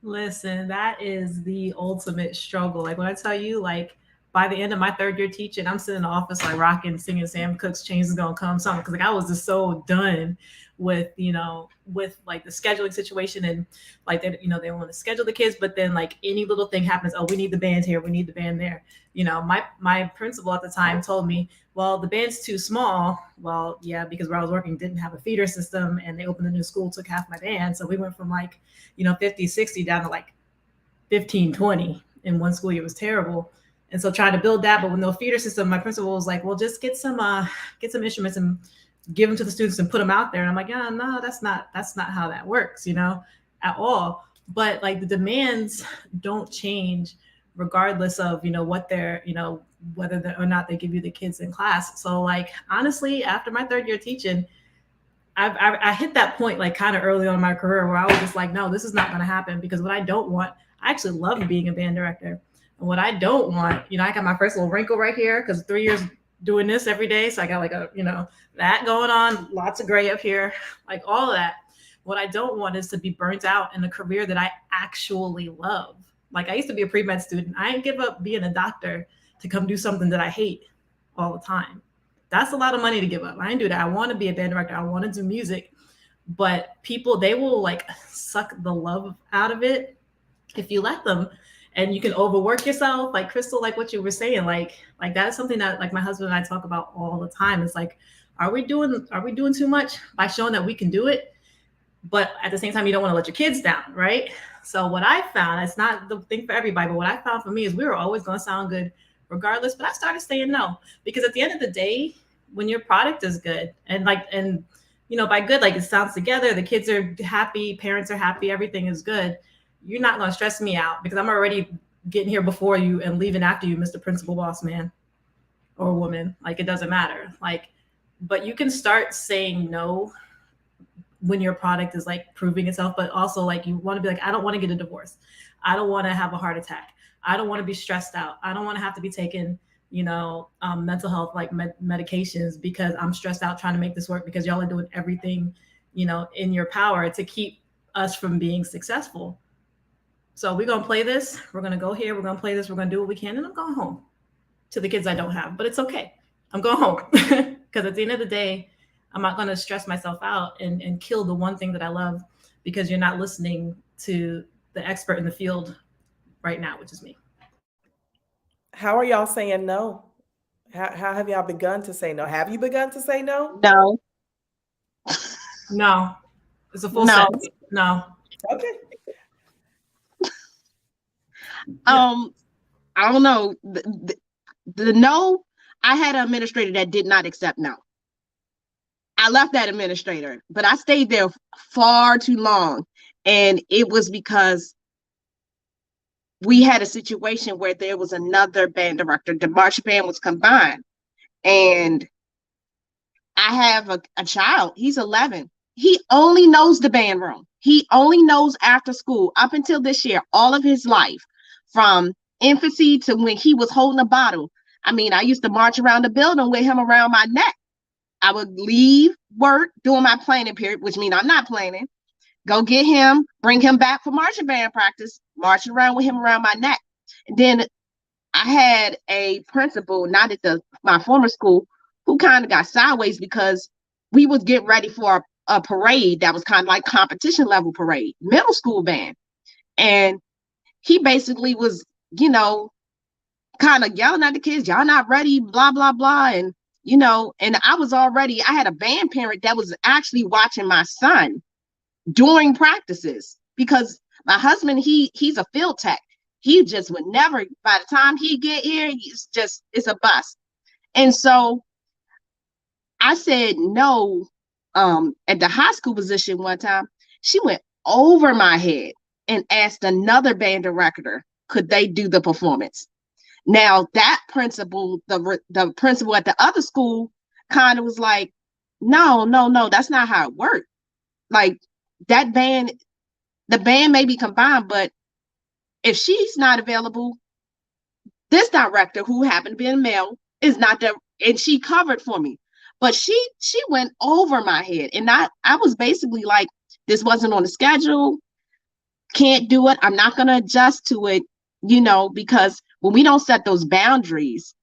Listen, that is the ultimate struggle. Like when I tell you, like by the end of my 3rd year teaching, I'm sitting in the office like rocking, singing Sam Cooke's "Change Is Gonna Come" song, because like I was just so done with with like the scheduling situation, and like they want to schedule the kids, but then like any little thing happens, oh, we need the band here, we need the band there. My principal at the time told me, well, the band's too small. Well, yeah, because where I was working didn't have a feeder system, and they opened a new school, took half my band, so we went from like 50, 60 down to like 15, 20 in one school year. It was terrible. And so trying to build that, but with no feeder system, my principal was like, well, just get some instruments and give them to the students and put them out there. And I'm like, yeah, no, that's not how that works, at all. But like the demands don't change regardless of, what they're, whether or not they give you the kids in class. So like, honestly, after my 3rd year teaching, I hit that point like kind of early on in my career where I was just like, no, this is not going to happen, because what I don't want, I actually love being a band director. And what I don't want, I got my first little wrinkle right here because 3 years doing this every day. So I got like a, that going on, lots of gray up here, like all of that. What I don't want is to be burnt out in a career that I actually love. Like I used to be a pre-med student. I didn't give up being a doctor to come do something that I hate all the time. That's a lot of money to give up. I didn't do that. I want to be a band director. I want to do music, but people, they will like suck the love out of it if you let them, and you can overwork yourself. Like Krystal, like what you were saying, like that is something that like my husband and I talk about all the time. It's like, are we doing too much by showing that we can do it? But at the same time, you don't want to let your kids down, right? So what I found, it's not the thing for everybody, but what I found for me is we were always going to sound good regardless. But I started saying no, because at the end of the day, when your product is good and by good, like it sounds together, the kids are happy, parents are happy, everything is good, you're not going to stress me out because I'm already getting here before you and leaving after you, Mr. Principal Boss Man or woman. Like it doesn't matter. Like, but you can start saying no when your product is like proving itself, but also like you want to be like, I don't want to get a divorce. I don't want to have a heart attack. I don't want to be stressed out. I don't want to have to be taking mental health like medications because I'm stressed out trying to make this work, because y'all are doing everything in your power to keep us from being successful. So we're gonna play this, we're gonna go here, we're gonna play this, we're gonna do what we can, and I'm going home to the kids I don't have. But it's okay, I'm going home because at the end of the day, I'm not gonna stress myself out and kill the one thing that I love because you're not listening to the expert in the field right now, which is me. How are y'all saying no? How have y'all begun to say no? Have you begun to say no? No. No. It's a full No. sentence. No. Okay. I don't know. The no, I had an administrator that did not accept no. I left that administrator, but I stayed there far too long. And it was because we had a situation where there was another band director. The march band was combined. And I have a child. He's 11. He only knows the band room. He only knows after school up until this year, all of his life, from infancy to when he was holding a bottle. I mean, I used to march around the building with him around my neck. I would leave work during my planning period, which means I'm not planning, go get him, bring him back for marching band practice, march around with him around my neck. And then I had a principal, not at my former school, who kind of got sideways because we was getting ready for a parade that was kind of like competition level parade, middle school band. And he basically was, kind of yelling at the kids, y'all not ready, blah, blah, blah. And you know, and I had a band parent that was actually watching my son during practices, because my husband, he's a field tech. He just would never, by the time he get here, it's a bust. And so I said no. At the high school position one time, she went over my head and asked another band director, could they do the performance? Now that principal, the principal at the other school, kind of was like, no, that's not how it worked. Like, the band may be combined, but if she's not available, this director, who happened to be a male, is not there, and she covered for me. But she went over my head, and I was basically like, this wasn't on the schedule, can't do it, I'm not gonna adjust to it, you know, because when we don't set those boundaries,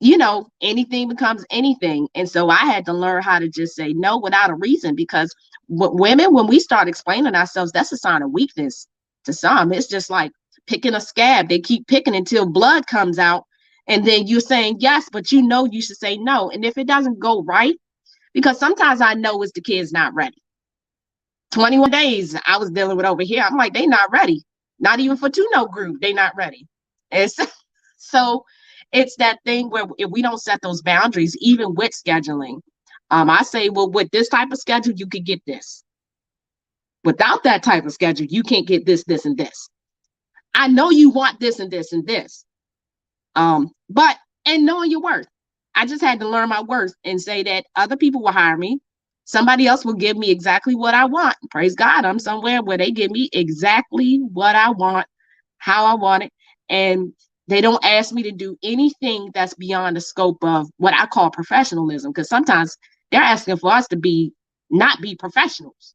you know, anything becomes anything. And so I had to learn how to just say no without a reason, because women, when we start explaining ourselves, that's a sign of weakness to some. It's just like picking a scab. They keep picking until blood comes out. And then you're saying yes, but you know you should say no. And if it doesn't go right, because sometimes I know it's the kid's not ready. 21 days I was dealing with over here. I'm like, they not ready. Not even for 2-note group. They not ready. And so it's that thing where if we don't set those boundaries, even with scheduling, I say, well, with this type of schedule, you could get this. Without that type of schedule, you can't get this, this, and this. I know you want this and this and this. But knowing your worth, I just had to learn my worth and say that other people will hire me. Somebody else will give me exactly what I want. Praise God, I'm somewhere where they give me exactly what I want, how I want it. And they don't ask me to do anything that's beyond the scope of what I call professionalism, because sometimes they're asking for us to not be professionals.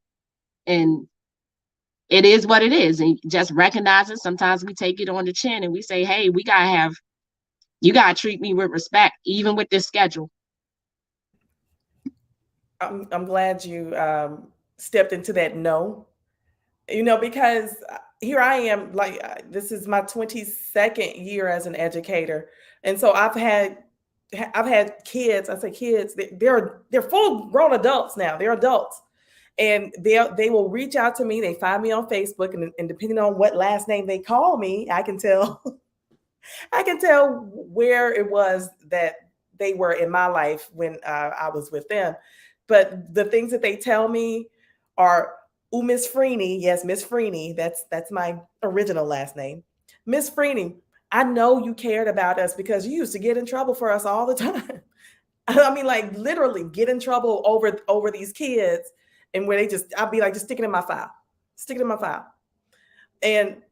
And it is what it is. And just recognize it. Sometimes we take it on the chin and we say, hey, you gotta treat me with respect, even with this schedule. I'm glad you stepped into that no, you know, because here I am, like, this is my 22nd year as an educator. And so I've had kids, I say kids, they're full grown adults now, they're adults. And they will reach out to me, they find me on Facebook, and depending on what last name they call me, I can tell where it was that they were in my life when I was with them. But the things that they tell me are, "Ooh, Miss Freeney," yes, Miss Freeney, that's my original last name. Miss Freeney, I know you cared about us because you used to get in trouble for us all the time. I mean, like, literally get in trouble over these kids, and where I'll be like, just stick it in my file.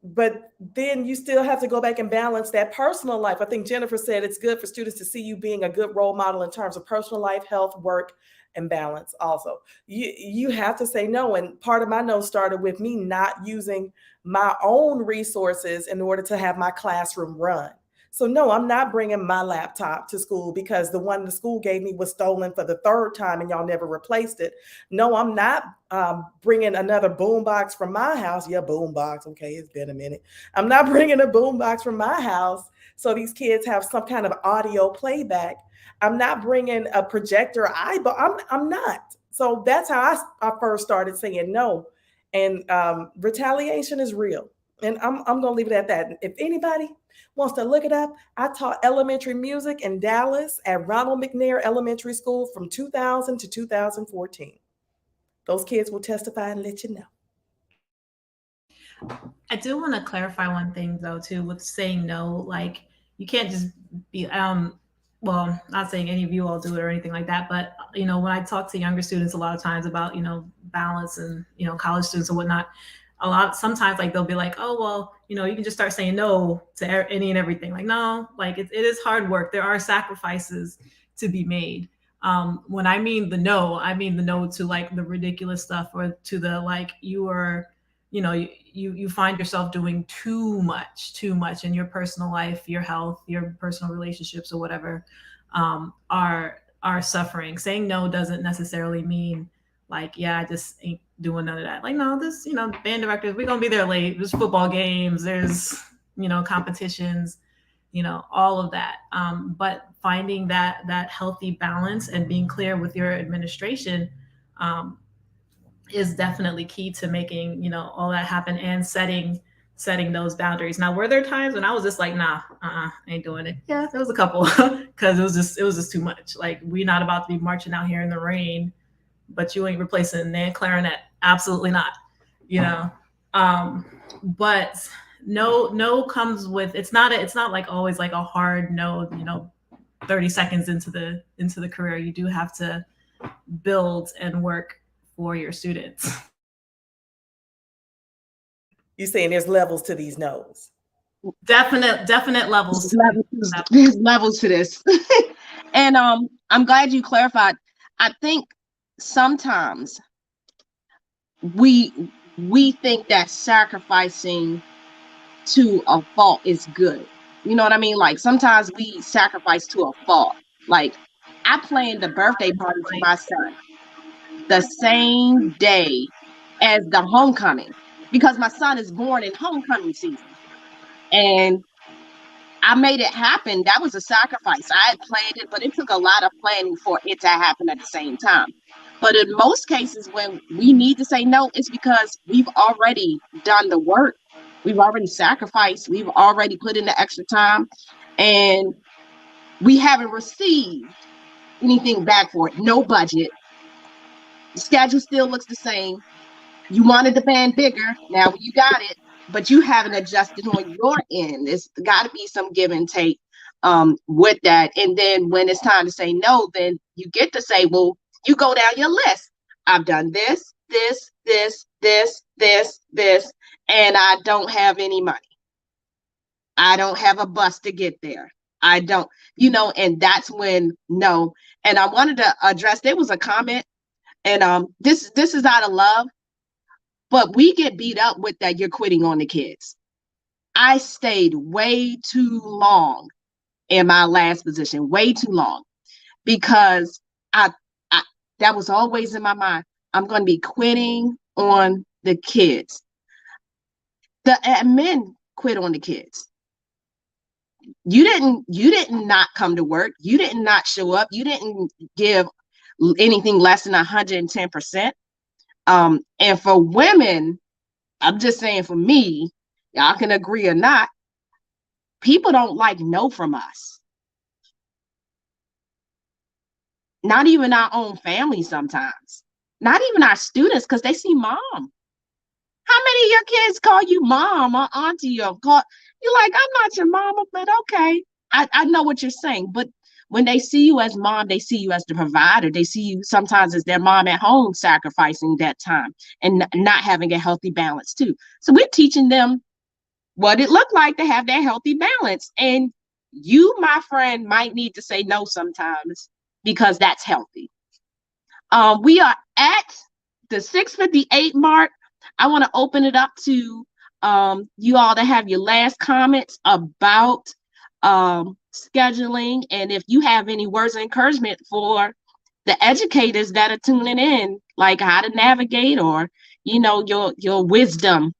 But then you still have to go back and balance that personal life. I think Jennifer said it's good for students to see you being a good role model in terms of personal life, health, work, and balance. Also, you have to say no. And part of my no started with me not using my own resources in order to have my classroom run. So no, I'm not bringing my laptop to school because the one the school gave me was stolen for the 3rd time and y'all never replaced it. No, I'm not bringing another boombox from my house. Yeah, boombox. Okay, it's been a minute. I'm not bringing a boombox from my house so these kids have some kind of audio playback. I'm not bringing a projector eyeball. I'm not. So that's how I first started saying no. And retaliation is real. And I'm going to leave it at that. If anybody wants to look it up, I taught elementary music in Dallas at Ronald McNair Elementary School from 2000 to 2014. Those kids will testify and let you know. I do want to clarify one thing though, too, with saying no. Like, you can't just be, well, not saying any of you all do it or anything like that, but, you know, when I talk to younger students a lot of times about, you know, balance and, you know, college students and whatnot, sometimes like they'll be like, oh, well, you know, you can just start saying no to any and everything. Like, no, like it is hard work. There are sacrifices to be made. When I mean the no, I mean the no to like the ridiculous stuff, or to the, like, you are, you know, you find yourself doing too much in your personal life, your health, your personal relationships or whatever, are suffering. Saying no doesn't necessarily mean like, yeah, I just ain't doing none of that. Like, no, this, you know, band directors, we're going to be there late. There's football games, there's, you know, competitions. all of that. But finding that healthy balance and being clear with your administration is definitely key to making, all that happen, and setting those boundaries. Now, were there times when I was just like, nah, ain't doing it? Yeah, there was a couple, because it was just too much. Like, we're not about to be marching out here in the rain, but you ain't replacing Nan clarinet. Absolutely not. But no comes with, it's not like always like a hard no, 30 seconds into the career. You do have to build and work for your students. You saying there's levels to these no's? Definite levels. There's levels to this. And I'm glad you clarified. I think sometimes we think that sacrificing to a fault is good. You know what I mean? Like, sometimes we sacrifice to a fault. Like, I planned the birthday party for my son the same day as the homecoming, because my son is born in homecoming season. And I made it happen. That was a sacrifice. I had planned it, but it took a lot of planning for it to happen at the same time. But in most cases, when we need to say no, it's because we've already done the work. We've already sacrificed. We've already put in the extra time, and we haven't received anything back for it. No budget. The schedule still looks the same. You wanted the band bigger. Now you got it, but you haven't adjusted on your end. There's got to be some give and take with that. And then when it's time to say no, then you get to say, well, you go down your list. I've done this, and I don't have any money. I don't have a bus to get there. I don't, and that's when no. And I wanted to address, there was a comment, and this is out of love, but we get beat up with that you're quitting on the kids. I stayed way too long in my last position, way too long, because I that was always in my mind. I'm going to be quitting on the kids. The admin quit on the kids. You didn't not come to work. You didn't not show up. You didn't give anything less than 110%. And for women, I'm just saying, for me, y'all can agree or not, people don't like no from us. Not even our own family sometimes. Not even our students, because they see mom. How many of your kids call you mom or auntie, or call you're like, I'm not your mama, but okay. I know what you're saying. But when they see you as mom, they see you as the provider. They see you sometimes as their mom at home, sacrificing that time and not having a healthy balance too. So we're teaching them what it looked like to have that healthy balance. And you, my friend, might need to say no sometimes, because that's healthy. We are at the 6:58 mark. I want to open it up to you all to have your last comments about scheduling, and if you have any words of encouragement for the educators that are tuning in, like how to navigate, or your wisdom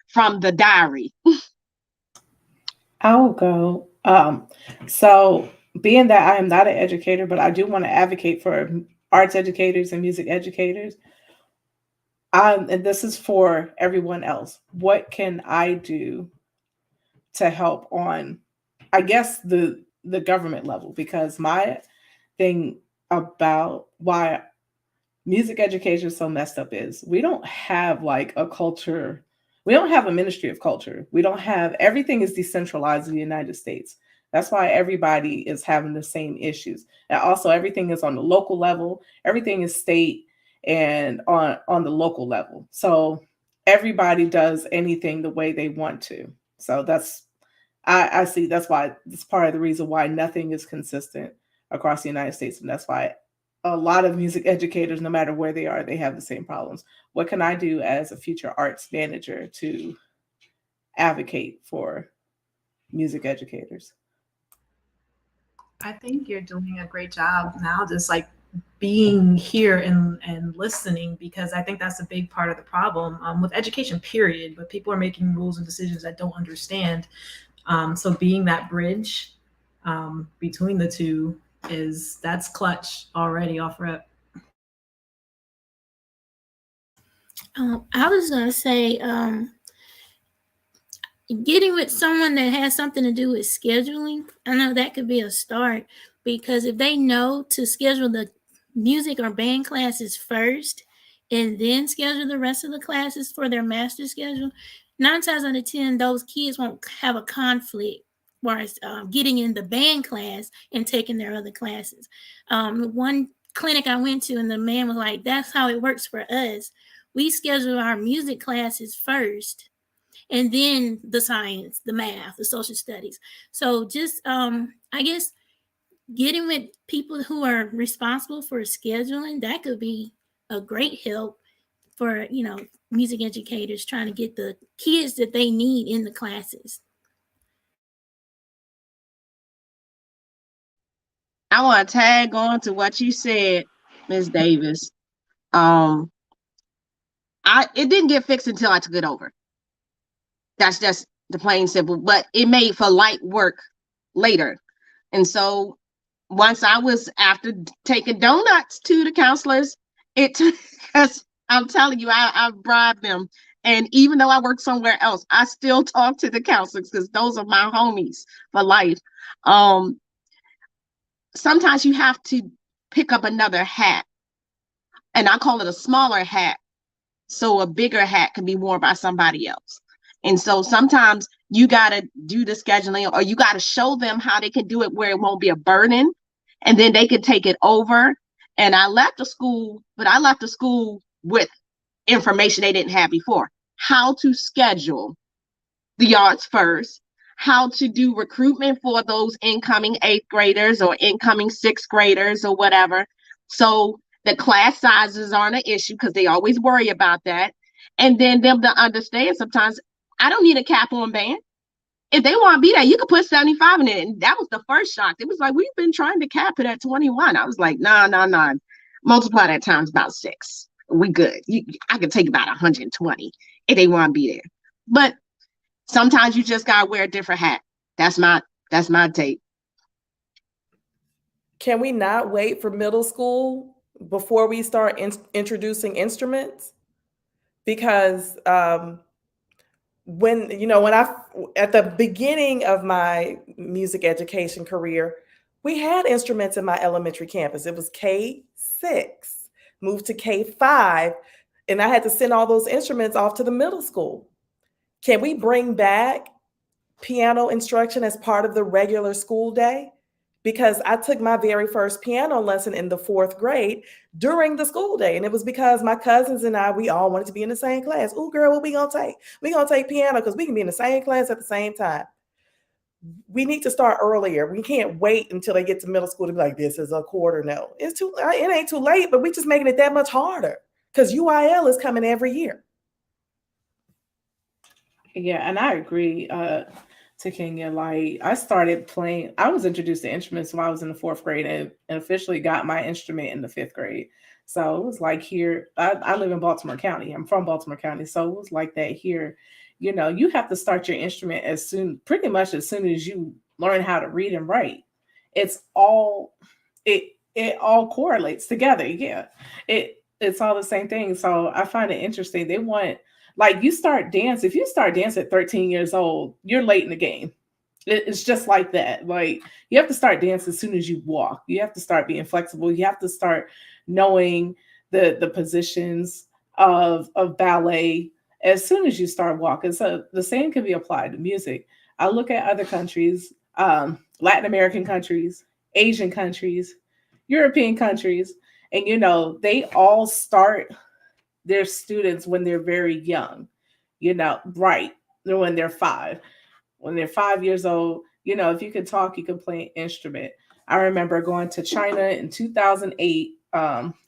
from the diary. I'll go. So being that I am not an educator, but I do want to advocate for arts educators and music educators. And this is for everyone else. What can I do to help on, I guess, the government level? Because my thing about why music education is so messed up is we don't have like a culture. We don't have a ministry of culture. We don't have, everything is decentralized in the United States. That's why everybody is having the same issues. And also everything is on the local level. Everything is state and on the local level. So everybody does anything the way they want to. So that's, I see, that's why it's part of the reason why nothing is consistent across the United States. And that's why a lot of music educators, no matter where they are, they have the same problems. What can I do as a future arts manager to advocate for music educators? I think you're doing a great job now, just like being here and listening, because I think that's a big part of the problem with education, period. But people are making rules and decisions that don't understand So being that bridge between the two that's clutch already off rep. I was gonna say, getting with someone that has something to do with scheduling, I know that could be a start, because if they know to schedule the music or band classes first and then schedule the rest of the classes for their master schedule, 9 times out of 10, those kids won't have a conflict as getting in the band class and taking their other classes. One clinic I went to, and the man was like, that's how it works for us. We schedule our music classes first, and then the science, the math, the social studies. So just, I guess, getting with people who are responsible for scheduling, that could be a great help for, music educators trying to get the kids that they need in the classes. I want to tag on to what you said, Ms. Davis. It didn't get fixed until I took it over. That's just the plain simple, but it made for light work later. And so once I was after taking donuts to the counselors, it took us, I'm telling you, I bribed them. And even though I work somewhere else, I still talk to the counselors because those are my homies for life. Sometimes you have to pick up another hat, and I call it a smaller hat, so a bigger hat can be worn by somebody else. And so sometimes you got to do the scheduling, or you got to show them how they can do it where it won't be a burden, and then they can take it over. And I left the school, but I left the school with information they didn't have before: how to schedule the arts first, how to do recruitment for those incoming 8th graders or incoming 6th graders or whatever. So the class sizes aren't an issue, because they always worry about that. And then them to understand sometimes I don't need a cap on band. If they want to be there, you could put 75 in it. And that was the first shock. It was like, we've been trying to cap it at 21. I was like, nah. Multiply that times about 6. We good. I could take about 120 if they want to be there. But sometimes you just gotta wear a different hat. That's my take. Can we not wait for middle school before we start introducing instruments? Because when I at the beginning of my music education career, we had instruments in my elementary campus. It was K6, moved to K5, and I had to send all those instruments off to the middle school. Can we bring back piano instruction as part of the regular school day? Because I took my very first piano lesson in the 4th grade during the school day. And it was because my cousins and we all wanted to be in the same class. Oh, girl, what we gonna take? We gonna take piano because we can be in the same class at the same time. We need to start earlier. We can't wait until they get to middle school to be like, this is a quarter note. It ain't too late, but we just making it that much harder because UIL is coming every year. Yeah, and I agree, Takenya. Like, I was introduced to instruments when I was in the 4th grade and officially got my instrument in the 5th grade. So it was like here, I live in Baltimore County. I'm from Baltimore County. So it was like that here. You have to start your instrument pretty much as soon as you learn how to read and write. It all correlates together. Yeah, it's all the same thing. So I find it interesting. They want, like, if you start dance at 13 years old, you're late in the game. It's just like that. Like, you have to start dancing as soon as you walk. You have to start being flexible. You have to start knowing the positions of ballet as soon as you start walking. So the same can be applied to music. I look at other countries, Latin American countries, Asian countries, European countries, and they all start their students when they're very young, right? When they're 5. When they're 5 years old, if you can talk, you can play an instrument. I remember going to China in 2008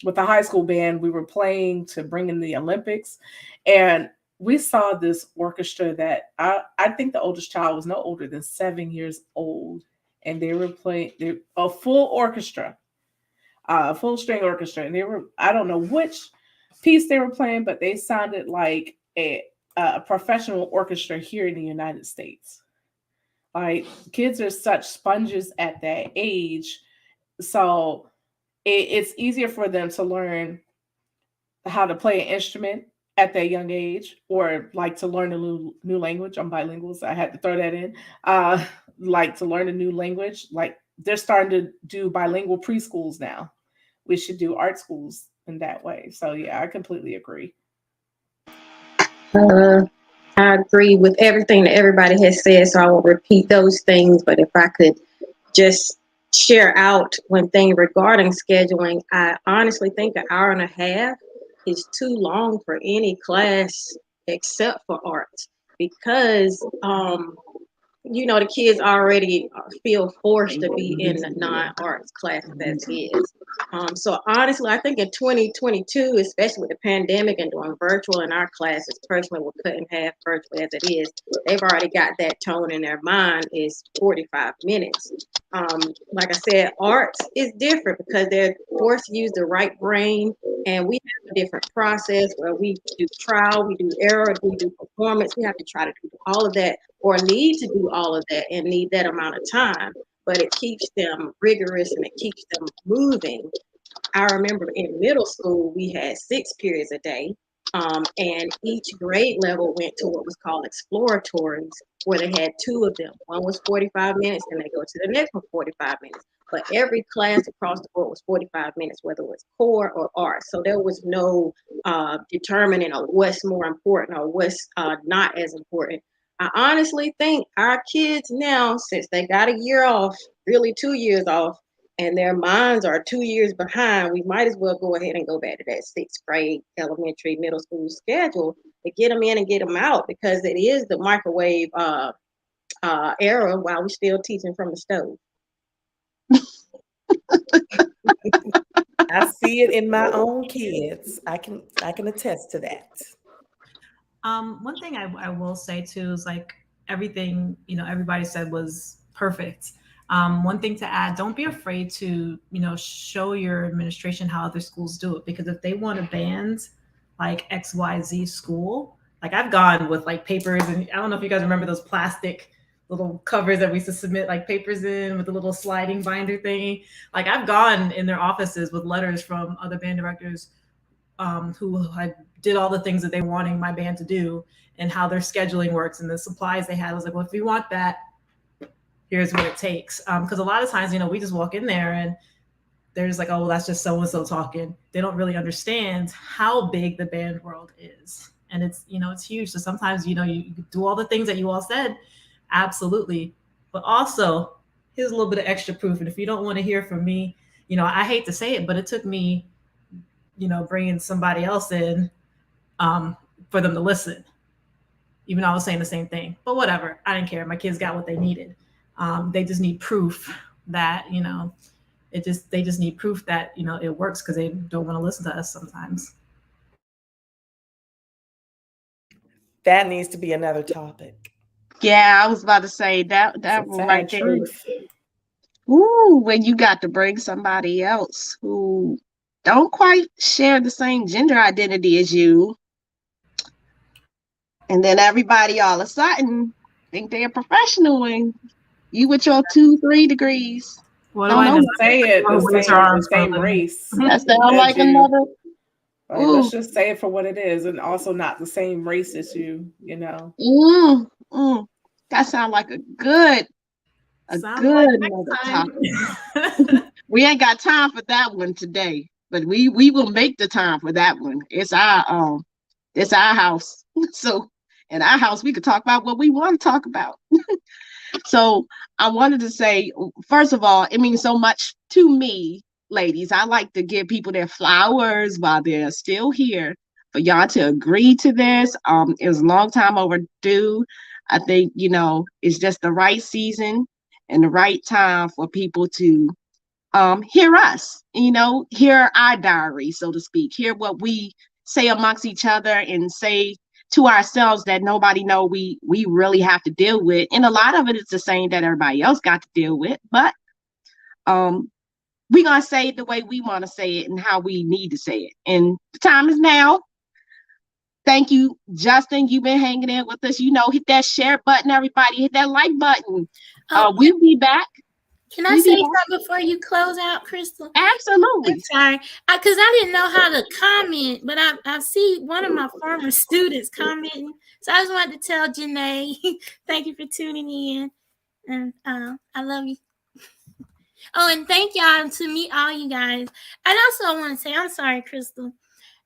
with a high school band. We were playing to bring in the Olympics, and we saw this orchestra that I think the oldest child was no older than 7 years old, and they were playing a full orchestra, full string orchestra, and I don't know which piece they were playing, but they sounded like a professional orchestra here in the United States. Like, kids are such sponges at that age. So it's easier for them to learn how to play an instrument at that young age, or like to learn a new language. I'm bilingual, so I had to throw that in. Like to learn a new language. Like, they're starting to do bilingual preschools now. We should do art schools in that way. So yeah, I completely agree. I agree with everything that everybody has said, so I won't repeat those things. But if I could just share out one thing regarding scheduling, I honestly think an hour and a half is too long for any class except for art, because the kids already feel forced to be in the non-arts classes as is. So honestly, I think in 2022, especially with the pandemic and doing virtual in our classes, personally, we're cutting half virtual as it is. They've already got that tone in their mind is 45 minutes. Like I said, arts is different because they're forced to use the right brain, and we have a different process where we do trial, we do error, we do performance. We have to try to do all of that, or need to do all of that, and need that amount of time. But it keeps them rigorous and it keeps them moving. I remember in middle school, we had 6 periods a day. And each grade level went to what was called exploratories, where they had 2 of them. One was 45 minutes, and they go to the next one 45 minutes. But every class across the board was 45 minutes, whether it was core or art. So there was no determining of what's more important or what's not as important. I honestly think our kids now, since they got a year off, really 2 years off, and their minds are 2 years behind, we might as well go ahead and go back to that 6th grade, elementary, middle school schedule to get them in and get them out, because it is the microwave era while we're still teaching from the stove. I see it in my own kids. I can attest to that. One thing I will say too is, like, everything everybody said was perfect. One thing to add: don't be afraid to show your administration how other schools do it, because if they want to ban like XYZ school, like I've gone with like papers, and I don't know if you guys remember those plastic little covers that we used to submit like papers in with a little sliding binder thingy. Like, I've gone in their offices with letters from other band directors who I did all the things that they wanting my band to do, and how their scheduling works and the supplies they had. I was like, well, if you want that, here's what it takes. Because a lot of times, we just walk in there and they're just like, oh, well, that's just so-and-so talking. They don't really understand how big the band world is. And it's, it's huge. So sometimes, you do all the things that you all said, absolutely. But also, here's a little bit of extra proof. And if you don't want to hear from me, I hate to say it, but it took me, bringing somebody else in for them to listen. Even though I was saying the same thing. But whatever. I didn't care. My kids got what they needed. They just need proof that, they just need proof that, it works, because they don't want to listen to us sometimes. That needs to be another topic. Yeah, I was about to say that one right there. Ooh, when you got to bring somebody else who don't quite share the same gender identity as you, and then everybody all of a sudden think they're a professional, and you with your 2-3 degrees. What do I know? Say it the same race. That sounds like another. Like, let's just say it for what it is, and also not the same race as you. That sounds like a good topic. We ain't got time for that one today, but we will make the time for that one. It's our house. So in our house, we could talk about what we want to talk about. So I wanted to say, first of all, it means so much to me, ladies. I like to give people their flowers while they're still here. For y'all to agree to this, it was a long time overdue. I think, it's just the right season and the right time for people to hear us, hear our diary, so to speak, hear what we say amongst each other and say to ourselves that nobody know we really have to deal with. And a lot of it is the same that everybody else got to deal with, but we're going to say it the way we want to say it and how we need to say it. And the time is now. Thank you, Justin. You've been hanging in with us. Hit that share button, everybody. Hit that like button. We'll be back. Can I say something before you close out, Krystal? Absolutely. I'm sorry, because I didn't know how to comment, but I see one of my former students commenting. So I just wanted to tell Janae, thank you for tuning in. And I love you. Oh, and thank y'all to meet all you guys. And also I want to say, I'm sorry, Krystal.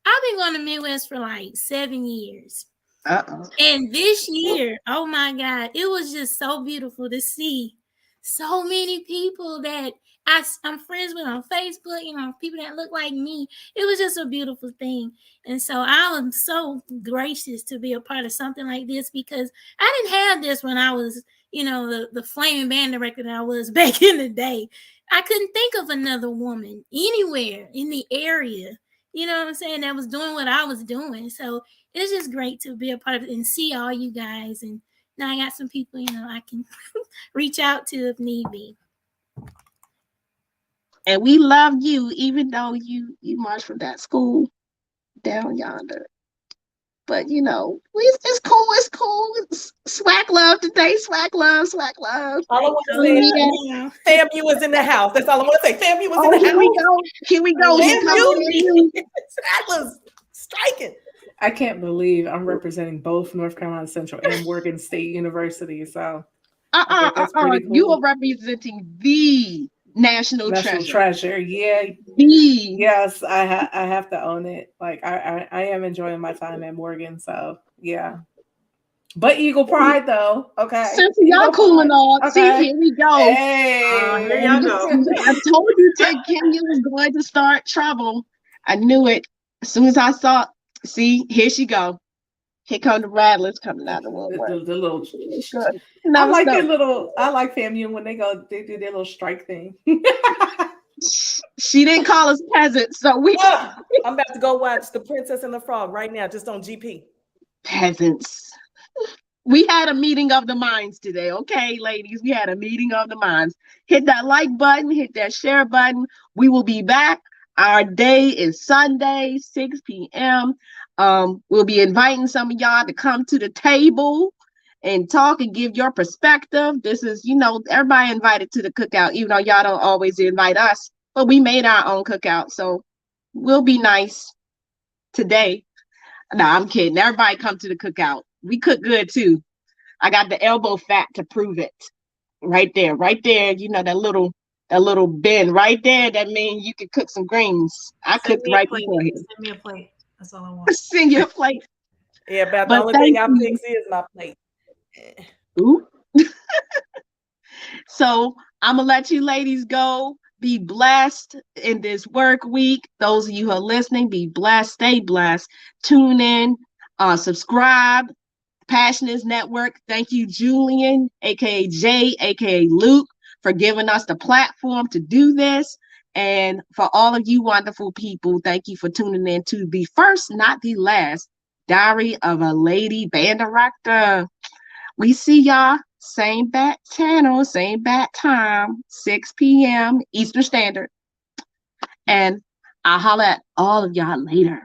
I've been going to Midwest for like 7 years. And this year, oh my God, it was just so beautiful to see so many people that I'm friends with on Facebook, people that look like me. It was just a beautiful thing. And so I am so gracious to be a part of something like this, because I didn't have this when I was, the flaming band director that I was back in the day. I couldn't think of another woman anywhere in the area, what I'm saying, that was doing what I was doing. So it's just great to be a part of it and see all you guys. And now I got some people, I can reach out to if need be. And we love you, even though you march from that school down yonder. But it's cool. It's cool. It's swag love today. Swag love. Swag love. All I want to say, FAMU was in the house. That's all I want to say. FAMU was in the house. Here we go. That was striking. I can't believe I'm representing both North Carolina Central and Morgan State University. So cool. You are representing the national treasure. Yeah. Yes, I have to own it. Like I am enjoying my time at Morgan. So yeah. But Eagle Pride though. Okay. Since y'all cooling off. Okay. See, here we go. Hey, here y'all go. I told you Takenya was going to start trouble. I knew it. As soon as I saw, see, here she go. Here come the rattlers coming out of the woodwork. The little. I like FAMU when they do their little strike thing. She didn't call us peasants, so we. I'm about to go watch The Princess and the Frog right now, just on GP. Peasants. We had a meeting of the minds today, okay, ladies? We had a meeting of the minds. Hit that like button, hit that share button. We will be back. Our day is Sunday, 6 p.m. We'll be inviting some of y'all to come to the table and talk and give your perspective. This is, everybody invited to the cookout, even though y'all don't always invite us, but we made our own cookout. So we'll be nice today. No, I'm kidding. Everybody come to the cookout. We cook good too. I got the elbow fat to prove it. Right there. That little bin right there. That means you can cook some greens. I cooked right before here. Send me a plate. That's all I want. Send you a plate. Yeah, but the only thing I fix is my plate. Ooh. So I'm gonna let you ladies go. Be blessed in this work week. Those of you who are listening, be blessed. Stay blessed. Tune in. Subscribe. Passionist Network. Thank you, Julian, aka Jay, aka Luke, for giving us the platform to do this. And for all of you wonderful people, thank you for tuning in to the first, not the last, Diary of a Lady Band Director. We see y'all same bat channel, same bat time, 6 p.m. Eastern Standard. And I'll holler at all of y'all later.